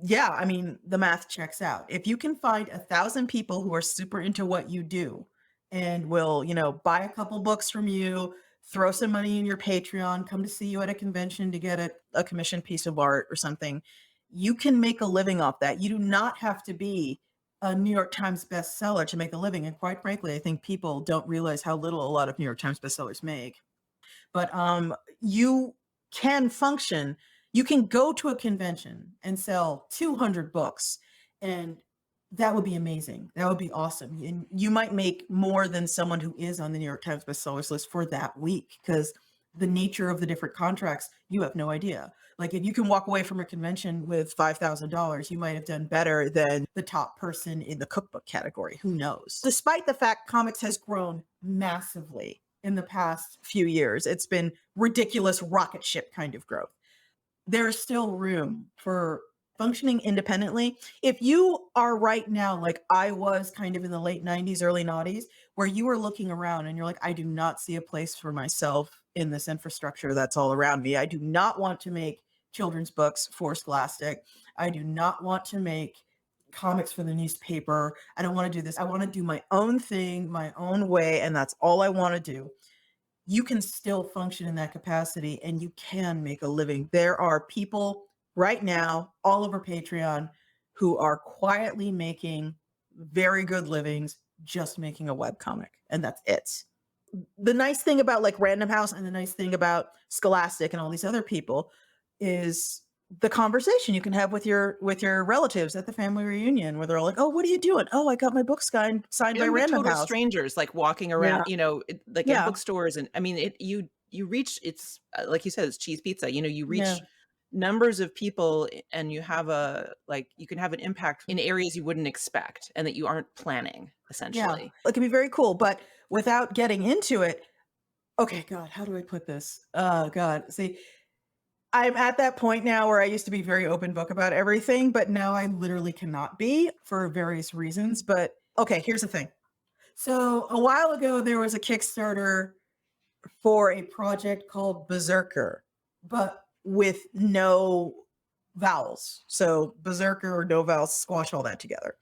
yeah, I mean, the math checks out. If you can find 1,000 people who are super into what you do and will, buy a couple books from you, throw some money in your Patreon, come to see you at a convention to get a commissioned piece of art or something, you can make a living off that. You do not have to be a New York Times bestseller to make a living. And quite frankly, I think people don't realize how little a lot of New York Times bestsellers make. But you can function. You can go to a convention and sell 200 books, and that would be amazing. That would be awesome. And you might make more than someone who is on the New York Times bestsellers list for that week, because the nature of the different contracts, you have no idea. Like if you can walk away from a convention with $5,000, you might have done better than the top person in the cookbook category. Who knows? Despite the fact comics has grown massively in the past few years, it's been ridiculous rocket ship kind of growth. There's still room for functioning independently. If you are right now, like I was kind of in the late 90s, early 90s, where you were looking around and you're like, I do not see a place for myself in this infrastructure that's all around me. I do not want to make children's books for Scholastic. I do not want to make comics for the newspaper. I don't want to do this. I want to do my own thing, my own way, and that's all I want to do. You can still function in that capacity and you can make a living. There are people right now all over Patreon who are quietly making very good livings just making a webcomic, and that's it. The nice thing about like Random House and the nice thing about Scholastic and all these other people is the conversation you can have with your relatives at the family reunion, where they're all like, "Oh, what are you doing? Oh, I got my book signed by Feeling like Random total House." strangers, like walking around, like in Yeah. bookstores. And I mean, you reach, it's like you said, it's cheese pizza. You reach Yeah. numbers of people, and you have you can have an impact in areas you wouldn't expect and that you aren't planning, Yeah. essentially. It can be very cool, but without getting into it, okay, God, how do I put this? Oh, God. See, I'm at that point now where I used to be very open book about everything, but now I literally cannot be for various reasons. But okay, here's the thing. So a while ago, there was a Kickstarter for a project called Berserker, but with no vowels. So Berserker or no vowels, squash all that together.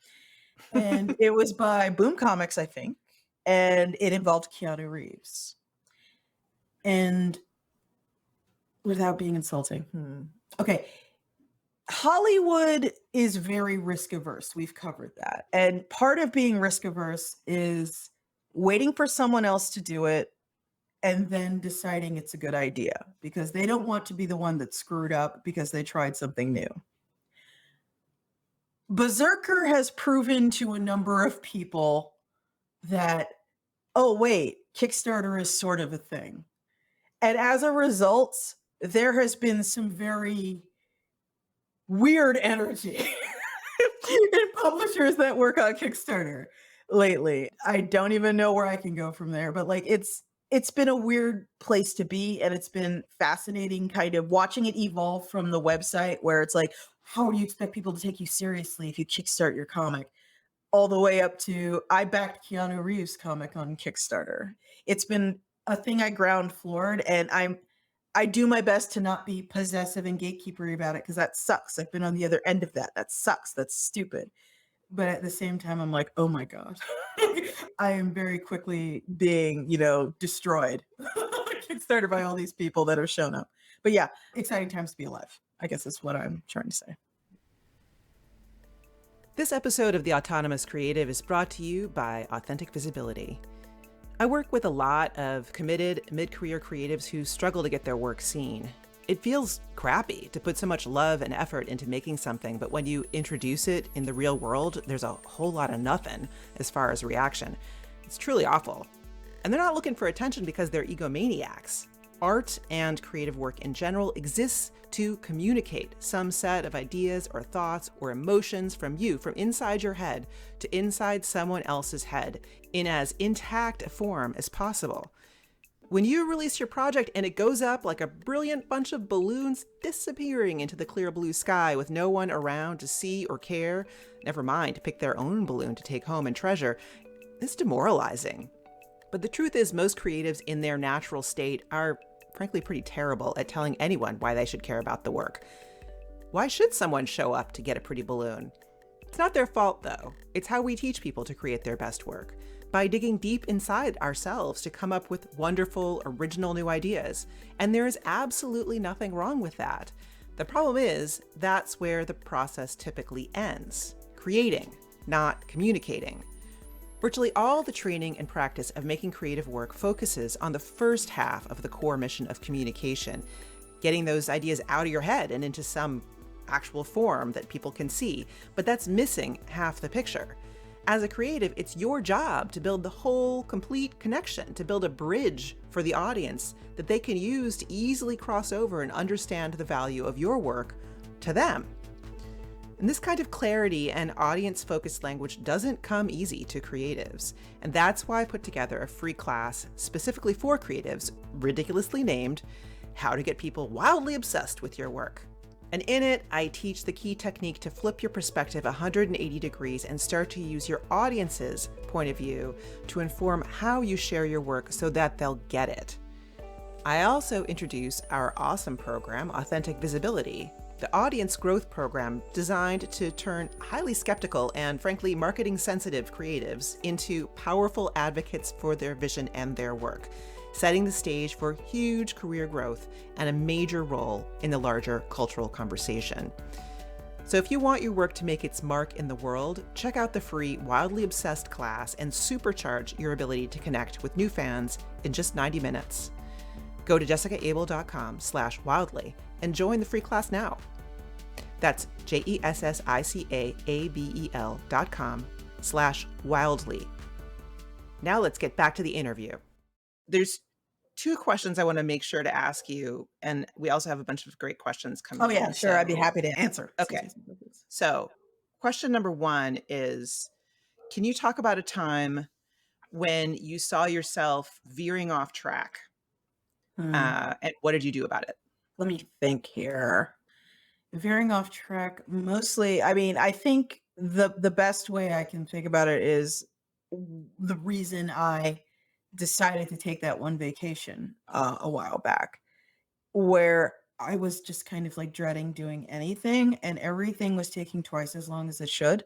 And it was by Boom Comics, I think, and it involved Keanu Reeves. And without being insulting, okay, Hollywood is very risk averse. We've covered that. And part of being risk averse is waiting for someone else to do it and then deciding it's a good idea, because they don't want to be the one that screwed up because they tried something new. Berserker has proven to a number of people that, oh, wait, Kickstarter is sort of a thing. And as a result, there has been some very weird energy in publishers that work on Kickstarter lately. I don't even know where I can go from there, but like it's been a weird place to be, and it's been fascinating kind of watching it evolve from the website where it's like, how do you expect people to take you seriously if you kickstart your comic, all the way up to I backed Keanu Reeves' comic on Kickstarter. It's been a thing I ground floored, and I do my best to not be possessive and gatekeepery about it, because that sucks. I've been on the other end of that. That sucks. That's stupid. But at the same time, I'm like, oh my God, I am very quickly being, destroyed Kickstarter by all these people that have shown up. But yeah, exciting times to be alive, I guess is what I'm trying to say. This episode of The Autonomous Creative is brought to you by Authentic Visibility. I work with a lot of committed mid-career creatives who struggle to get their work seen. It feels crappy to put so much love and effort into making something, but when you introduce it in the real world, there's a whole lot of nothing as far as reaction. It's truly awful. And they're not looking for attention because they're egomaniacs. Art and creative work in general exists to communicate some set of ideas or thoughts or emotions from you, from inside your head to inside someone else's head, in as intact a form as possible. When you release your project and it goes up like a brilliant bunch of balloons disappearing into the clear blue sky with no one around to see or care, never mind to pick their own balloon to take home and treasure, it's demoralizing. But the truth is, most creatives in their natural state are frankly pretty terrible at telling anyone why they should care about the work. Why should someone show up to get a pretty balloon? It's not their fault, though. It's how we teach people to create their best work, by digging deep inside ourselves to come up with wonderful, original new ideas. And there is absolutely nothing wrong with that. The problem is, that's where the process typically ends. Creating, not communicating. Virtually all the training and practice of making creative work focuses on the first half of the core mission of communication, getting those ideas out of your head and into some actual form that people can see, but that's missing half the picture. As a creative, it's your job to build the whole complete connection, to build a bridge for the audience that they can use to easily cross over and understand the value of your work to them. And this kind of clarity and audience-focused language doesn't come easy to creatives. And that's why I put together a free class specifically for creatives, ridiculously named, How to Get People Wildly Obsessed with Your Work. And in it, I teach the key technique to flip your perspective 180 degrees and start to use your audience's point of view to inform how you share your work so that they'll get it. I also introduce our awesome program, Authentic Visibility, the audience growth program designed to turn highly skeptical and frankly marketing sensitive creatives into powerful advocates for their vision and their work, setting the stage for huge career growth and a major role in the larger cultural conversation. So if you want your work to make its mark in the world, check out the free Wildly Obsessed class and supercharge your ability to connect with new fans in just 90 minutes. Go to jessicaabel.com/wildly and join the free class now. That's jessicaabel.com/wildly. Now let's get back to the interview. There's two questions I want to make sure to ask you, and we also have a bunch of great questions coming Oh yeah, in, sure. I'd be so- happy to answer. Okay. So question number one is, can you talk about a time when you saw yourself veering off track? And what did you do about it? Let me think here. Veering off track, mostly, I mean, I think the best way I can think about it is the reason I decided to take that one vacation a while back, where I was just kind of like dreading doing anything, and everything was taking twice as long as it should.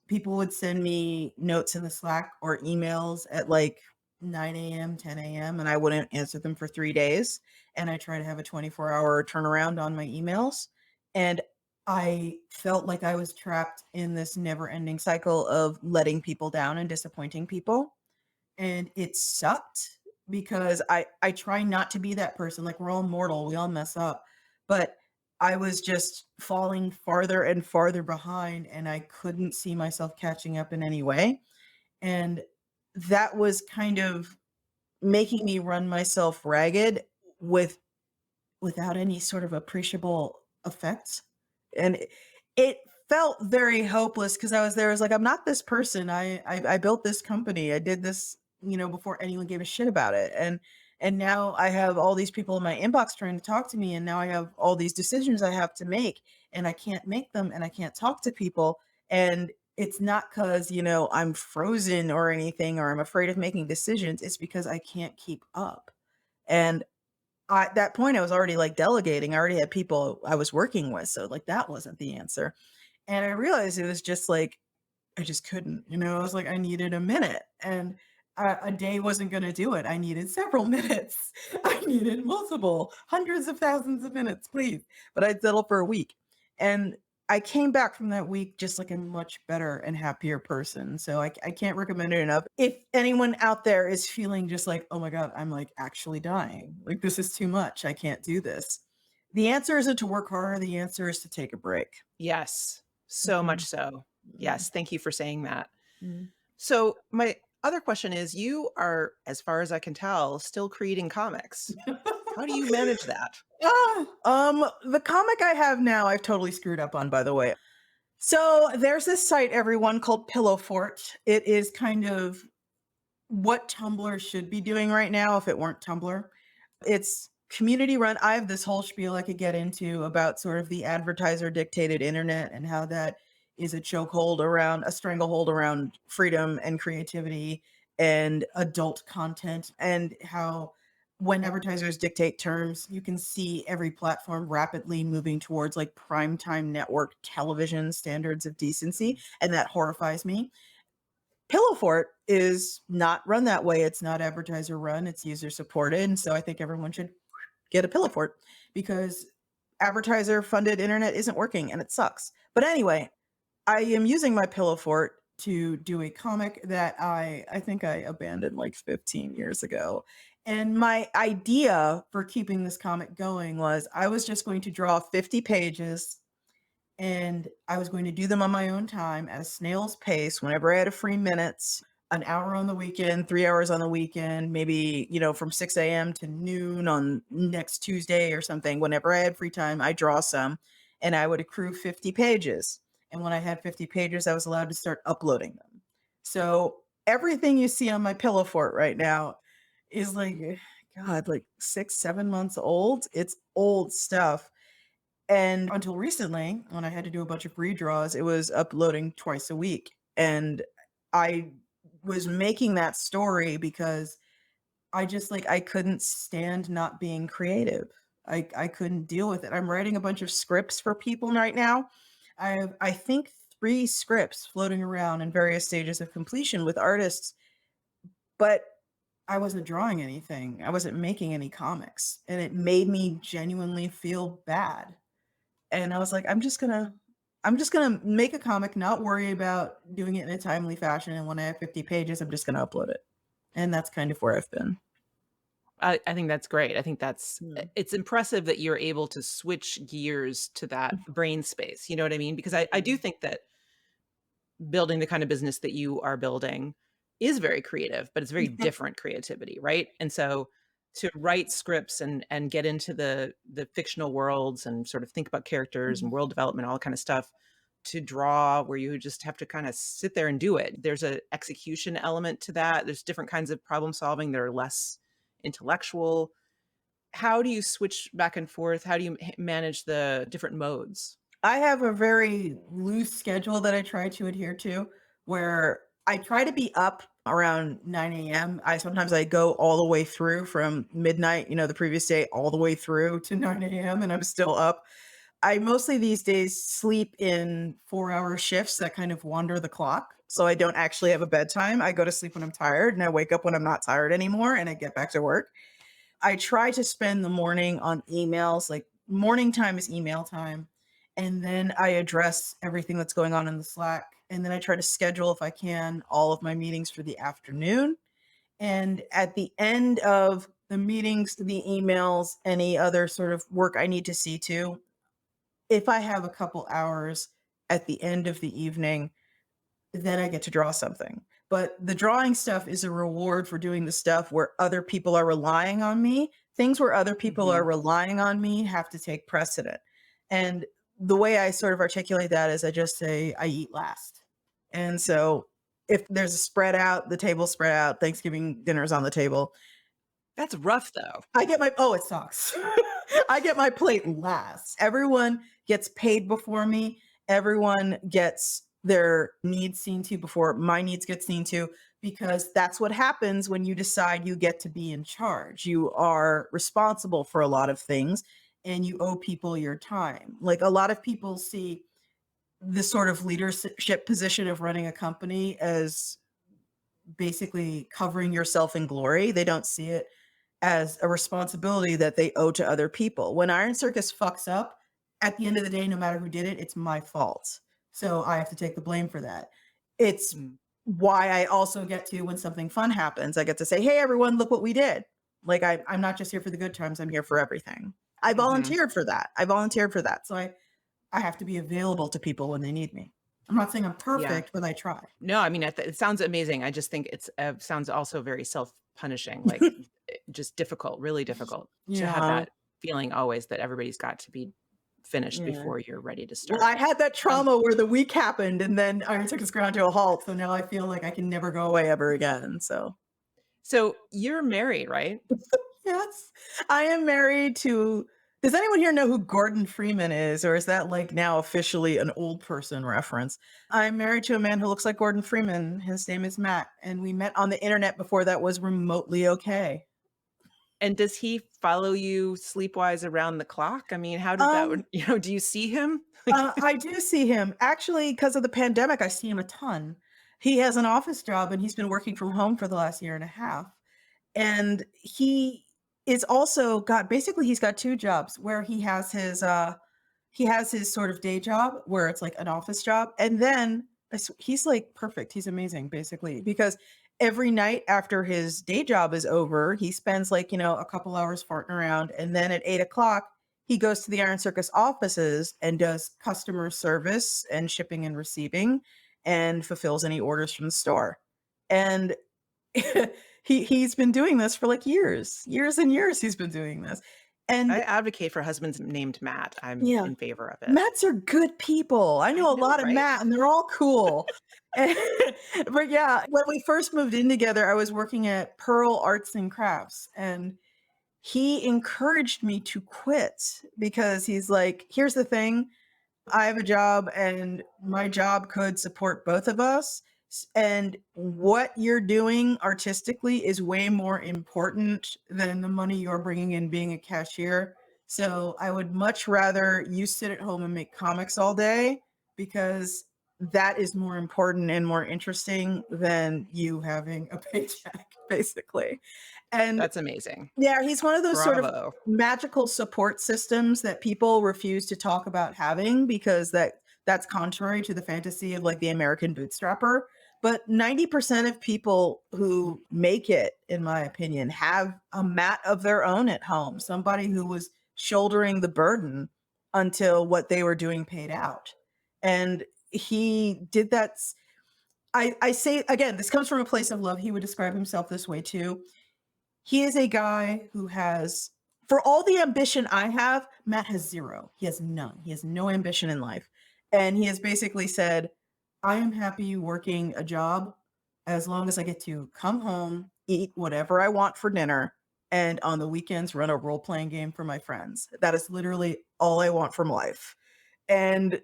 People would send me notes in the Slack or emails at like 9 a.m., 10 a.m., and I wouldn't answer them for 3 days. And I try to have a 24-hour turnaround on my emails. And I felt like I was trapped in this never ending cycle of letting people down and disappointing people. And it sucked because I try not to be that person. Like, we're all mortal, we all mess up. But I was just falling farther and farther behind, and I couldn't see myself catching up in any way. And that was kind of making me run myself ragged without any sort of appreciable effects. And it felt very hopeless because I was like, I'm not this person. I built this company. I did this, before anyone gave a shit about it. And now I have all these people in my inbox trying to talk to me, and now I have all these decisions I have to make, and I can't make them, and I can't talk to people. And it's not because, I'm frozen or anything, or I'm afraid of making decisions. It's because I can't keep up. And at that point, I was already like delegating. I already had people I was working with. So like that wasn't the answer. And I realized it was just like, I just couldn't, I was like, I needed a minute, and a day wasn't going to do it. I needed several minutes. I needed multiple hundreds of thousands of minutes, please. But I'd settle for a week. And I came back from that week just like a much better and happier person. So I can't recommend it enough. If anyone out there is feeling just like, oh my God, I'm like actually dying. Like, this is too much. I can't do this. The answer isn't to work harder. The answer is to take a break. Yes, so much so. Yes, thank you for saying that. Mhm. So my other question is, you are, as far as I can tell, still creating comics. How do you manage that? The comic I have now, I've totally screwed up on, by the way. So there's this site, everyone, called Pillow Fort. It is kind of what Tumblr should be doing right now if it weren't Tumblr. It's community run. I have this whole spiel I could get into about sort of the advertiser dictated internet and how that is a chokehold around a stranglehold around freedom and creativity and adult content, and how when advertisers dictate terms, you can see every platform rapidly moving towards like primetime network television standards of decency. And that horrifies me. Pillow Fort is not run that way. It's not advertiser run, it's user supported. And so I think everyone should get a Pillow Fort because advertiser funded internet isn't working and it sucks. But anyway, I am using my Pillow Fort to do a comic that I think I abandoned like 15 years ago. And my idea for keeping this comic going was I was just going to draw 50 pages and I was going to do them on my own time at a snail's pace whenever I had a free minutes, an hour on the weekend, 3 hours on the weekend, maybe, from 6 a.m. to noon on next Tuesday or something. Whenever I had free time, I draw some and I would accrue 50 pages. And when I had 50 pages, I was allowed to start uploading them. So everything you see on my Pillow Fort right now is like, God, like 6, 7 months old. It's old stuff. And until recently, when I had to do a bunch of redraws, it was uploading twice a week. And I was making that story because I just like I couldn't stand not being creative. I couldn't deal with it. I'm writing a bunch of scripts for people right now. I have I think 3 scripts floating around in various stages of completion with artists, but I wasn't drawing anything. I wasn't making any comics, and it made me genuinely feel bad. And I was like, I'm just gonna make a comic, not worry about doing it in a timely fashion. And when I have 50 pages, I'm just gonna upload it. And that's kind of where I've been. I think that's great. I think Yeah. it's impressive that you're able to switch gears to that brain space. You know what I mean? Because I do Mhm. think that building the kind of business that you are building is very creative, but it's very different creativity, right? And so to write scripts and get into the fictional worlds and sort of think about characters and Mhm. world development, all that kind of stuff, to draw where you just have to kind of sit there and do it. There's a execution element to that. There's different kinds of problem solving that are less intellectual. How do you switch back and forth? How do you manage the different modes? I have a very loose schedule that I try to adhere to where I try to be up around 9 a.m. I go all the way through from midnight, the previous day, all the way through to 9 a.m. and I'm still up. I mostly these days sleep in 4-hour shifts that kind of wander the clock. So I don't actually have a bedtime. I go to sleep when I'm tired and I wake up when I'm not tired anymore and I get back to work. I try to spend the morning on emails, like morning time is email time. And then I address everything that's going on in the Slack. And then I try to schedule, if I can, all of my meetings for the afternoon. And at the end of the meetings, the emails, any other sort of work I need to see to, if I have a couple hours at the end of the evening, then I get to draw something. But the drawing stuff is a reward for doing the stuff where other people are relying on me. Things where other people are Mhm. relying on me have to take precedent. And the way I sort of articulate that is I just say, I eat last. And so if there's a spread out, the table spread out, Thanksgiving dinner's on the table. That's rough though. It sucks. I get my plate last. Everyone gets paid before me. Everyone gets their needs seen to before my needs get seen to, because that's what happens when you decide you get to be in charge. You are responsible for a lot of things and you owe people your time. Like a lot of people see this sort of leadership position of running a company as basically covering yourself in glory. They don't see it as a responsibility that they owe to other people. When Iron Circus fucks up, at the end of the day, no matter who did it, it's my fault. So I have to take the blame for that. It's Mm. why I also get to, when something fun happens, I get to say, hey, everyone, look what we did. Like, I'm not just here for the good times, I'm here for everything. I Mhm. volunteered for that. I volunteered for that. So I have to be available to people when they need me. I'm not saying I'm Yeah. perfect, but I try. No, I mean, it sounds amazing. I just think it's sounds also very self-punishing. Like, just difficult, really difficult to have Yeah. that feeling always that everybody's got to be finished Yeah. before you're ready to Well, start. I had that Um, trauma where the week happened and then Iron Circus ground to a halt. So now I feel like I can never go away ever again. So so you're married, right? yes, I am married to. Does anyone here know who Gordon Freeman is, or is that like now officially an old person reference? I'm married to a man who looks like Gordon Freeman. His name is Matt, and we met on the internet before that was remotely okay. And does he follow you sleepwise around the clock? I mean, how does that Um, would do you see him? Like I do see him. Actually, because of the pandemic, I see him a ton. He has an office job and he's been working from home for the last year and a half. And he is also got basically he's got 2 jobs where he has his sort of day job where it's like an office job, and then he's like perfect. He's amazing basically because every night after his day job is over, he spends like, a couple hours farting around, and then at 8 o'clock, he goes to the Iron Circus offices and does customer service and shipping and receiving and fulfills any orders from the store. And he's been doing this for like years, years and years he's been doing this. I And advocate for husbands named Matt. I'm yeah, in favor of it. Matts are good people. I I know a know, lot of right? Matt and they're all cool. And but yeah, when we first moved in together, I was working at Pearl Arts and Crafts, and he encouraged me to quit because he's like, "Here's the thing, I have a job and my job could support both of us. And what you're doing artistically is way more important than the money you're bringing in being a cashier. So I would much rather you sit at home and make comics all day because that is more important and more interesting than you having a paycheck, basically." And That's amazing. yeah, he's one of those sort of Bravo. magical support systems that people refuse to talk about having because that's contrary to the fantasy of like the American bootstrapper. But 90% of people who make it, in my opinion, have a mat of their own at home, somebody who was shouldering the burden until what they were doing paid out. And he did that. I say again, this comes from a place of love. He would describe himself this way too. He is a guy who has, for all the ambition I have, Matt has zero. He has none. He has no ambition in life. And he has basically said, I am happy working a job as long as I get to come home, eat whatever I want for dinner, and on the weekends run a role playing game for my friends. That is literally all I want from life. And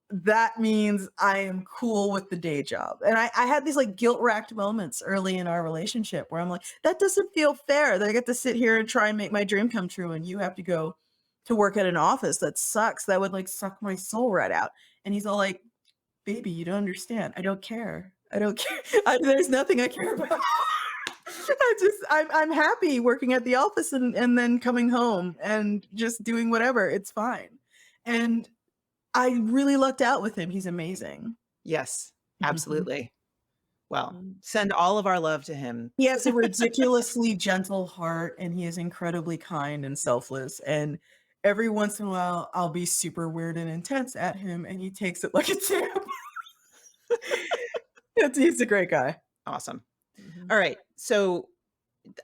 that means I am cool with the day job. And I had these like guilt racked moments early in our relationship where I'm like, that doesn't feel fair that I get to sit here and try and make my dream come true. And you have to go to work at an office. That sucks. That would like suck my soul right out. And he's all like, baby, you don't understand. I don't care. I don't care. There's nothing I care about. I'm happy working at the office and then coming home and just doing whatever. It's fine. And I really lucked out with him. He's amazing. Yes, Mhm. absolutely. Well, Mm. send all of our love to him. He has a ridiculously gentle heart, and he is incredibly kind and selfless, and every once in a while, I'll be super weird and intense at him, and he takes it like a champ. He's a great guy. Awesome. Mhm. All right. So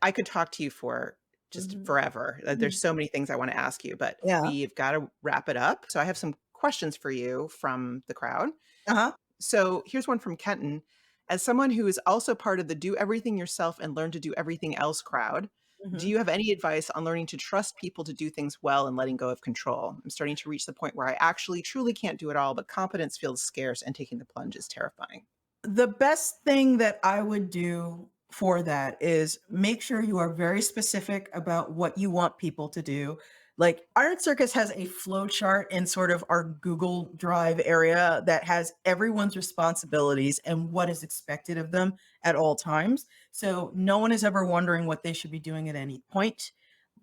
I could talk to you for just Mhm. forever. There's Mhm. so many things I want to ask you, but Yeah. we've got to wrap it up. So I have some questions for you from the crowd. Uh-huh. So here's one from Kenton. As someone who is also part of the do everything yourself and learn to do everything else crowd, do Mhm. you have any advice on learning to trust people to do things well and letting go of control? I'm starting to reach the point where I actually truly can't do it all, but competence feels scarce and taking the plunge is terrifying. The best thing that I would do for that is make sure you are very specific about what you want people to do. Like Iron Circus has a flow chart in sort of our Google Drive area that has everyone's responsibilities and what is expected of them at all times. So no one is ever wondering what they should be doing at any point.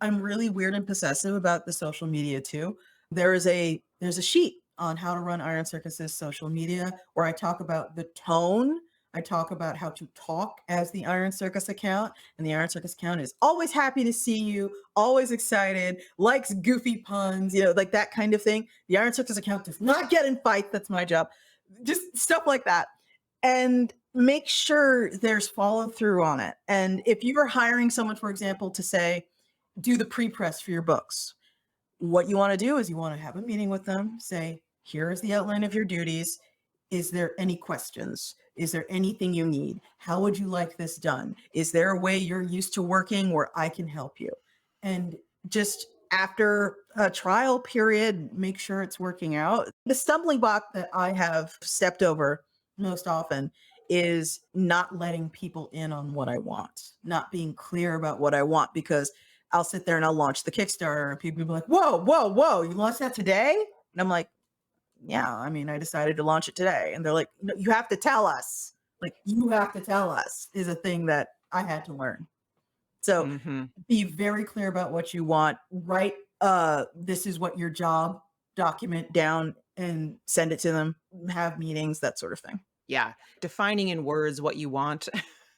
I'm really weird and possessive about the social media too. There's a sheet on how to run Iron Circus's social media where I talk about the tone. I talk about how to talk as the Iron Circus account, and the Iron Circus account is always happy to see you, always excited, likes goofy puns, like that kind of thing. The Iron Circus account does not get in fights. That's my job. Just stuff like that. And make sure there's follow through on it. And if you are hiring someone, for example, to say, do the pre-press for your books, what you want to do is you want to have a meeting with them, say, here is the outline of your duties. Is there any questions? Is there anything you need? How would you like this done? Is there a way you're used to working where I can help you? And just after a trial period, make sure it's working out. The stumbling block that I have stepped over most often is not letting people in on what I want, not being clear about what I want, because I'll sit there and I'll launch the Kickstarter and people will be like, whoa, whoa, whoa, you launched that today? And I'm like, yeah, I mean, I decided to launch it today. And they're like, no, you have to tell us. Like, you have to tell us is a thing that I had to learn. So Mm-hmm. be very clear about what you want. Write, this is what your job, document down and send it to them. Have meetings, that sort of thing. Yeah. Defining in words what you want.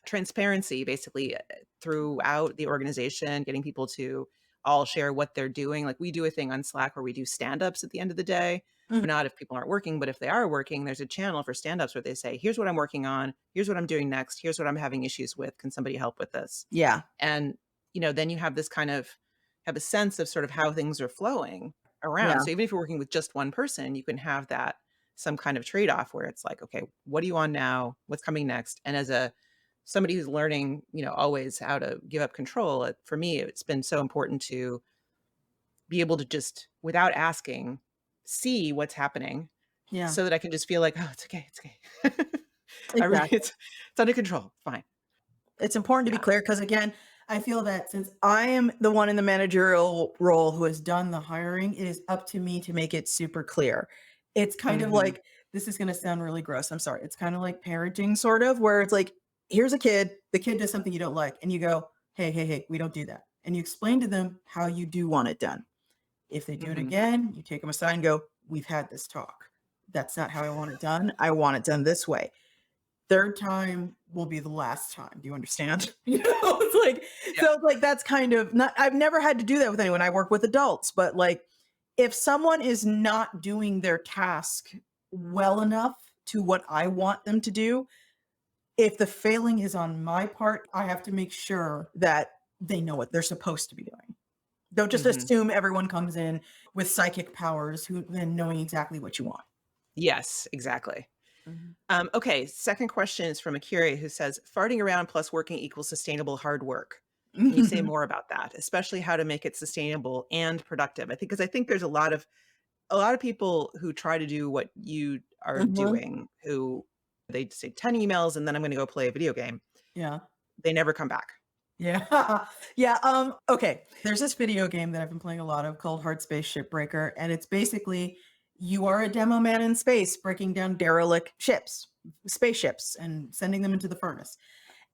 Transparency, basically, throughout the organization, getting people to all share what they're doing. Like, we do a thing on Slack where we do stand-ups at the end of the day. Mhm. Not if people aren't working, but if they are working, there's a channel for stand-ups where they say, here's what I'm working on. Here's what I'm doing next. Here's what I'm having issues with. Can somebody help with this? Yeah. And, then you have this kind of have a sense of sort of how things are flowing around. Yeah. So even if you're working with just one person, you can have that some kind of trade-off where it's like, okay, what are you on now? What's coming next? And as somebody who's learning, always how to give up control, for me, it's been so important to be able to just, without asking, see what's happening Yeah. so that I can just feel like, oh, it's okay. It's okay. Exactly. It's under control. Fine. It's important to be Yeah. clear because, again, I feel that since I am the one in the managerial role who has done the hiring, it is up to me to make it super clear. It's kind of Hmm. like, this is going to sound really gross. I'm sorry. It's kind of like parenting, sort of, where it's like, here's a kid, the kid does something you don't like, and you go, hey, hey, hey, we don't do that. And you explain to them how you do want it done. If they do it Hmm. again, you take them aside and go, we've had this talk. That's not how I want it done. I want it done this way. Third time will be the last time. Do you understand? It's like, Yeah. so it's like that's kind of not, I've never had to do that with anyone. I work with adults, but like if someone is not doing their task well enough to what I want them to do, if the failing is on my part, I have to make sure that they know what they're supposed to be doing. Don't just Hmm. assume everyone comes in with psychic powers who then knowing exactly what you want. Yes, exactly. Mhm. Okay, second question is from Akira who says, farting around plus working equals sustainable hard work. Can you say more about that, especially how to make it sustainable and productive? I think there's a lot of people who try to do what you are Mhm. doing, who they say 10 emails and then I'm going to go play a video game. Yeah. They never come back. Yeah. Yeah, okay. There's this video game that I've been playing a lot of called Hard Space Shipbreaker, and it's basically you are a demo man in space breaking down derelict ships, spaceships, and sending them into the furnace.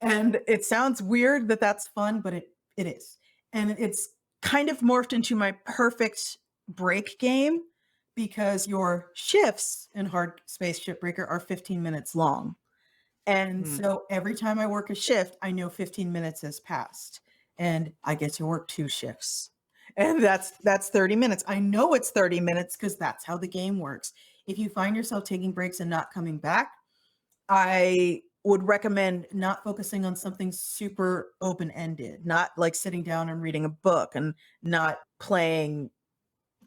And it sounds weird that that's fun, but it is. And it's kind of morphed into my perfect break game because your shifts in Hard Space Shipbreaker are 15 minutes long. And Mm, so every time I work a shift, I know 15 minutes has passed and I get to work 2 shifts. And that's 30 minutes. I know it's 30 minutes because that's how the game works. If you find yourself taking breaks and not coming back, I would recommend not focusing on something super open-ended, not like sitting down and reading a book and not playing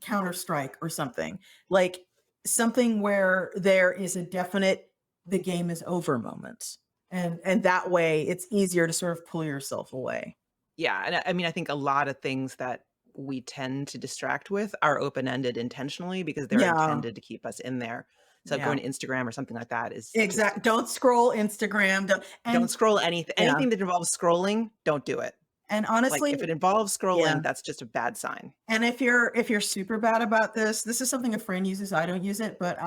Counter-Strike or something. Like something where there is a definite the game is over moment. And that way it's easier to sort of pull yourself away. yeah, and I think a lot of things that we tend to distract with are open-ended intentionally because they're Yeah. intended to keep us in there. So Yeah. going to Instagram or something like that is just Exact don't scroll Instagram. Don't don't and scroll yeah. anything that involves scrolling, don't do it. And Like, honestly, if it involves yeah. scrolling, that's just a bad sign. And if you're super bad about this is something a friend uses, I don't use it, but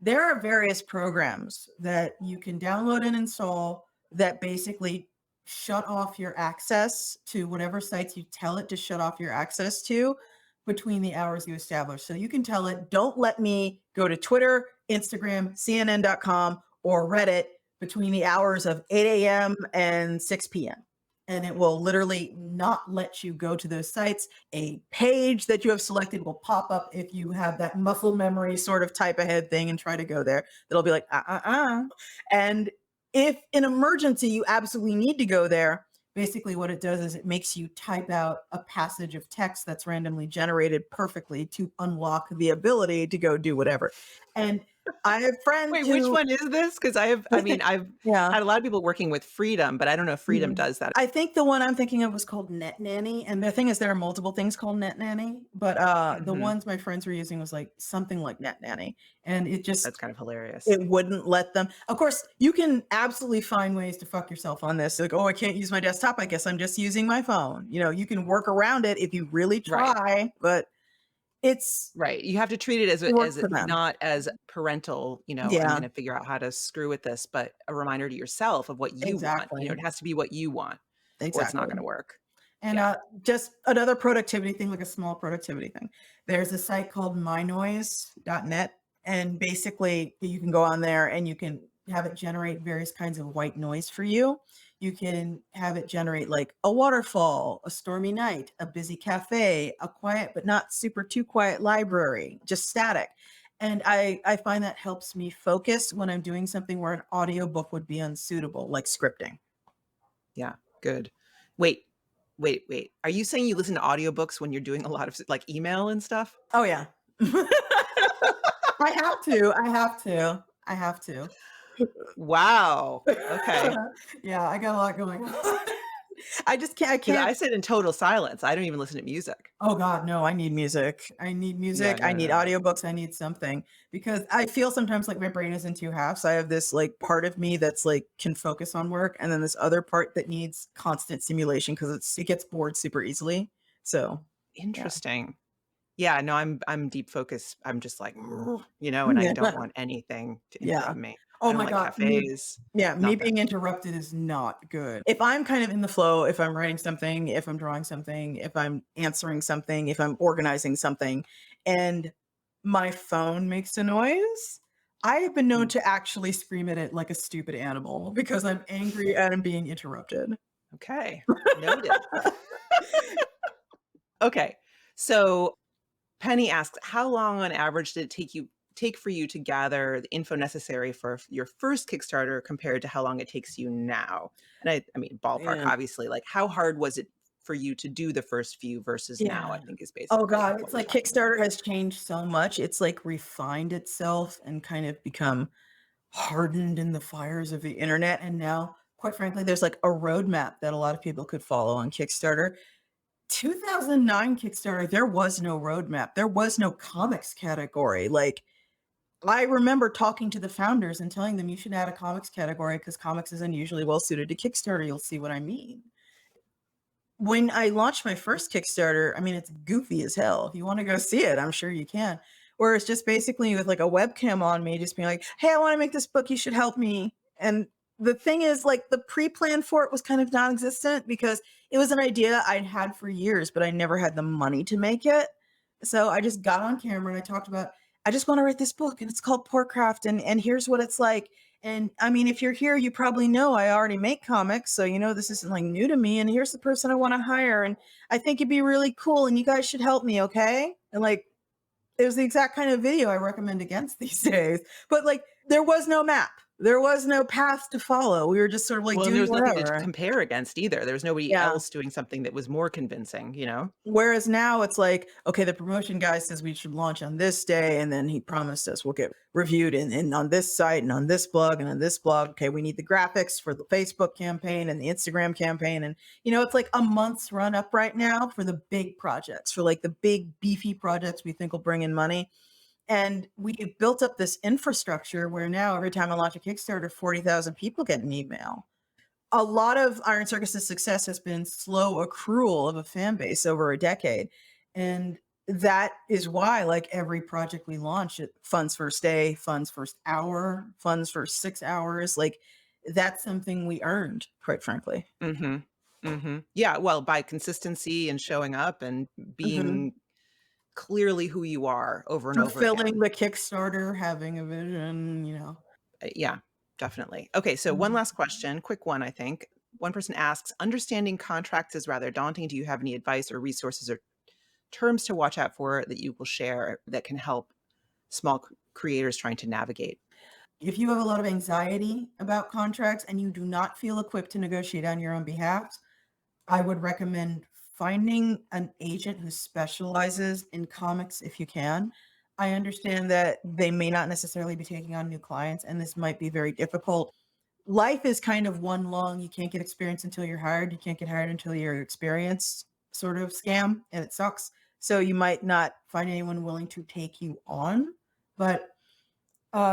there are various programs that you can download and install that basically shut off your access to whatever sites you tell it to shut off your access to between the hours you establish. So you can tell it, don't let me go to Twitter, Instagram, CNN.com, or Reddit between the hours of 8 a.m. and 6 p.m. And it will literally not let you go to those sites. A page that you have selected will pop up if you have that muscle memory sort of type ahead thing and try to go there. It'll be like, and if in emergency you absolutely need to go there, basically what it does is it makes you type out a passage of text that's randomly generated perfectly to unlock the ability to go do whatever. And I have friends Wait, which who one is this? Because I've yeah. had a lot of people working with Freedom, but I don't know if Freedom Mhm. does that. I think the one I'm thinking of was called Net Nanny, and the thing is there are multiple things called Net Nanny, but, the Mhm. ones my friends were using was, like, something like Net Nanny, and it That's just kind of hilarious. it wouldn't let them of course, you can absolutely find ways to fuck yourself on this, like, "Oh, I can't use my desktop, I guess I'm just using my phone." You know, you can work around it if you really Right. try, but it's Right. You have to treat it it works as for them. not as parental, I'm Yeah, gonna figure out how to screw with this, but a reminder to yourself of what you want. It exactly, has to be what you want or it's not exactly. gonna work. And, Yeah. just another productivity thing, like a small productivity thing. There's a site called mynoise.net, and basically you can go on there and you can have it generate various kinds of white noise for you. You can have it generate like a waterfall, a stormy night, a busy cafe, a quiet but not super too quiet library, just static. And I find that helps me focus when I'm doing something where an audiobook would be unsuitable, like scripting. Yeah. Good. Wait, wait. Are you saying you listen to audiobooks when you're doing a lot of like email and stuff? Oh, yeah. I have to, I have to, I have to. Wow. Okay. Yeah, I got a lot going on. I 'Cause can't I sit in total silence. I don't even listen to music. oh god, no, I need music. I need Yeah, music, I no, need no, no. audiobooks, I need something because I feel sometimes like my brain is in 2 halves. I have this, like, part of me that's, like, can focus on work, and then this other part that needs constant stimulation because it gets bored super easily. So, yeah. Interesting. Yeah, no, I'm deep focus. I'm just like, and I Yeah. don't want anything to Yeah. interrupt me. Oh I don't my like god, me cafes, yeah, me nothing. being interrupted is not good. If I'm kind of in the flow, if I'm writing something, if I'm drawing something, if I'm answering something, if I'm organizing something, and my phone makes a noise, I have been known Mm, to actually scream at it like a stupid animal because I'm angry at I'm being interrupted. okay, noted. Okay, so Penny asks, "How long on average did it take for you to gather the info necessary for your first Kickstarter compared to how long it takes you now?" And I mean, ballpark, Yeah. obviously, like, how hard was it for you to do the first few versus now, Yeah. I think is Oh basically god, what it's we're like talking about. Kickstarter has changed so much. It's like refined itself and kind of become hardened in the fires of the internet. And now, quite frankly, there's like a roadmap that a lot of people could follow on Kickstarter. 2009 Kickstarter, there was no roadmap. There was no comics category. Like, I remember talking to the founders and telling them you should add a comics category because comics is unusually well suited to Kickstarter. You'll see what I mean. When I launched my first Kickstarter, I mean, it's goofy as hell. If you wanna go see it, I'm sure you can. Where it's just basically with, like, a webcam on me, just being like, "Hey, I wanna make this book, you should help me." And the thing is, like, the pre-plan for it was kind of non-existent because it was an idea I'd had for years, but I never had the money to make it. So I just got on camera and I talked about, "I just wanna write this book, and it's called Porkcraft, and here's what it's like." And I mean, if you're here, you probably know I already make comics, so you know this isn't like new to me. And here's the person I want to hire, and I think it'd be really cool, and you guys should help me, okay? And like, it was the exact kind of video I recommend against these days. But like, there was no map, there was no path to follow. We were just sort of like Well, and there doing was nothing to whatever. compare against either. There was nobody Yeah. else doing something that was more convincing, you know? Whereas now it's like, okay, the promotion guy says we should launch on this day, and then he promised us we'll get reviewed in on this site and on this blog and on this blog. Okay, we need the graphics for the Facebook campaign and the Instagram campaign. And it's like a month's run up right now for the big projects, for like the big beefy projects we think will bring in money. And we built up this infrastructure where now every time I launch a Kickstarter, 40,000 people get an email. A lot of Iron Circus's success has been slow accrual of a fan base over a decade. And that is why, like every project we launch, it funds first day, funds first hour, funds for 6 hours. Like that's something we earned, quite frankly. Mhm. Mhm. Yeah, well, by consistency and showing up and Mhm. being clearly who you are over and over Fulfilling again. the Kickstarter, having a vision. Yeah, definitely. Okay, so one Mhm. last question, quick one, I think. One person asks, "Understanding contracts is rather daunting. Do you have any advice or resources or terms to watch out for that you will share that can help small creators trying to navigate?" If you have a lot of anxiety about contracts and you do not feel equipped to negotiate on your own behalf, I would recommend finding an agent who specializes in comics if you can. I understand that they may not necessarily be taking on new clients, and this might be very difficult. Life is kind of one long, you can't get experience until you're hired, you can't get hired until you're experienced sort of scam, and it sucks. So you might not find anyone willing to take you on, but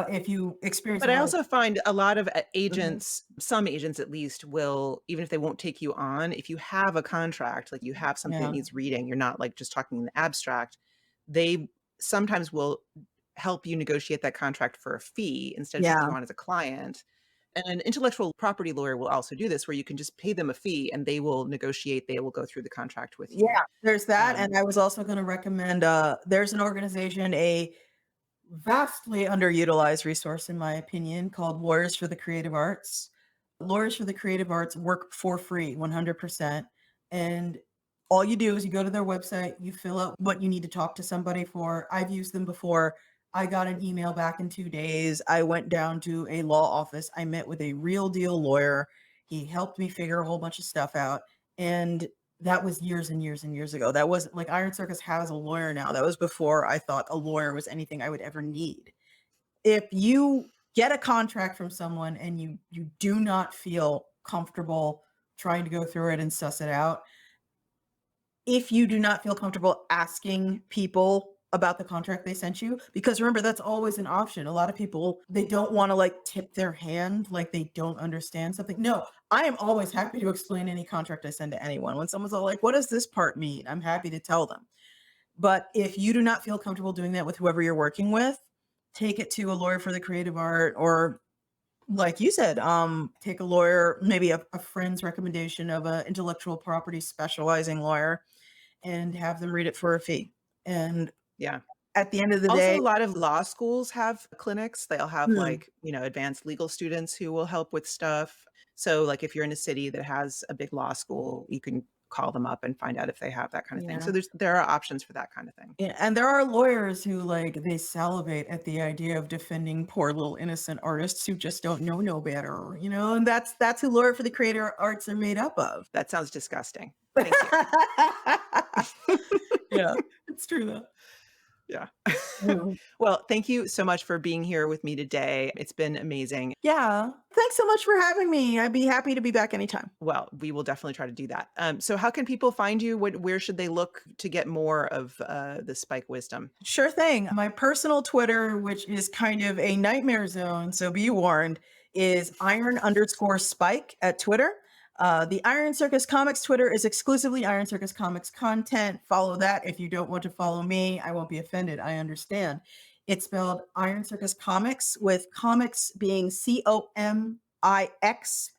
if you experience a But I lot of also find a lot of Mhm. agents, some agents at least, will, even if they won't take you on, if you have a contract, like you have something that Yeah, needs reading, you're not like just talking in the abstract, they sometimes will help you negotiate that contract for a fee instead of taking yeah, you on as a client. And an intellectual property lawyer will also do this, where you can just pay them a fee and they will negotiate, they will go through the contract with you. yeah, there's that, Um, and I was also gonna recommend, there's an organization, a vastly underutilized resource in my opinion, called Lawyers for the Creative Arts. Lawyers for the Creative Arts work for free 100%, and all you do is you go to their website, you fill out what you need to talk to somebody for. I've used them before. I got an email back in 2 days. I went down to a law office. I met with a real deal lawyer. He helped me figure a whole bunch of stuff out, and that was years and years and years ago. That wasn't like Iron Circus has a lawyer now. That was before I thought a lawyer was anything I would ever need. If you get a contract from someone and you do not feel comfortable trying to go through it and suss it out, if you do not feel comfortable asking people about the contract they sent you, because remember, that's always an option. A lot of people, they don't want to like tip their hand like they don't understand something. No, I am always happy to explain any contract I send to anyone. When someone's all like, what does this part mean? I'm happy to tell them. But if you do not feel comfortable doing that with whoever you're working with, take it to a lawyer for the creative art, or like you said, take a lawyer, maybe a friend's recommendation of an intellectual property specializing lawyer, and have them read it for a fee. And yeah. at the end of the Also, day, a lot of law schools have clinics. They'll have hmm, like, advanced legal students who will help with stuff. So, like, if you're in a city that has a big law school, you can call them up and find out if they have that kind of thing. So yeah. there are options for that kind of thing. Yeah, and there are lawyers who like they salivate at the idea of defending poor little innocent artists who just don't know no better, and that's who lawyer for the creator arts are made up of. That sounds disgusting. Thank you. Yeah, it's true though. Yeah. Mhm. Well, thank you so much for being here with me today. It's been amazing. Yeah. Thanks so much for having me. I'd be happy to be back anytime. Well, we will definitely try to do that. So how can people find you? Where should they look to get more of the Spike wisdom? Sure thing. My personal Twitter, which is kind of a nightmare zone, so be warned, is iron_spike at Twitter. The Iron Circus Comics Twitter is exclusively Iron Circus Comics content. Follow that. If you don't want to follow me, I won't be offended. I understand. It's spelled Iron Circus Comics, with comics being COMIX,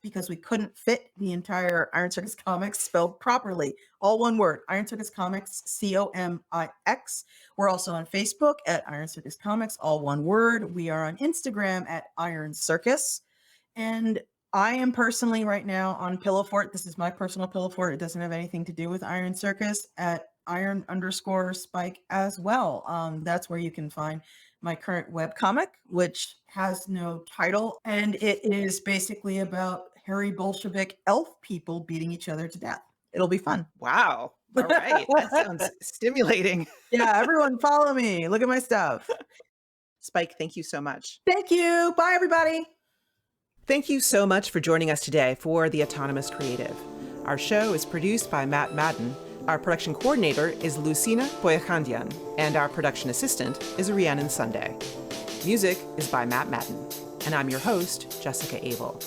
because we couldn't fit the entire Iron Circus Comics spelled properly. All one word, Iron Circus Comics, COMIX. We're also on Facebook at Iron Circus Comics, all one word. We are on Instagram at Iron Circus. And I am personally right now on Pillow Fort. This is my personal Pillow Fort. It doesn't have anything to do with Iron Circus, at Iron_Spike as well. That's where you can find my current webcomic, which has no title. And it is basically about hairy Bolshevik elf people beating each other to death. It'll be fun. Wow. All right. That sounds stimulating. Yeah, everyone follow me. Look at my stuff. Spike, thank you so much. Thank you. Bye, everybody. Thank you so much for joining us today for The Autonomous Creative. Our show is produced by Matt Madden. Our production coordinator is Lucina Boyachandian, and our production assistant is Rhiannon Sunday. Music is by Matt Madden, and I'm your host, Jessica Abel.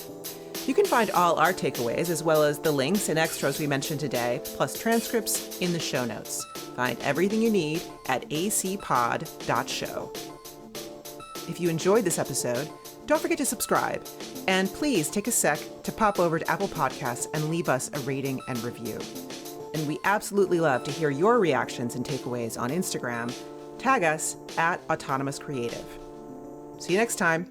You can find all our takeaways, as well as the links and extras we mentioned today, plus transcripts in the show notes. Find everything you need at acpod.show. If you enjoyed this episode, don't forget to subscribe, and please take a sec to pop over to Apple Podcasts and leave us a rating and review. And we absolutely love to hear your reactions and takeaways on Instagram. Tag us at Autonomous Creative. See you next time.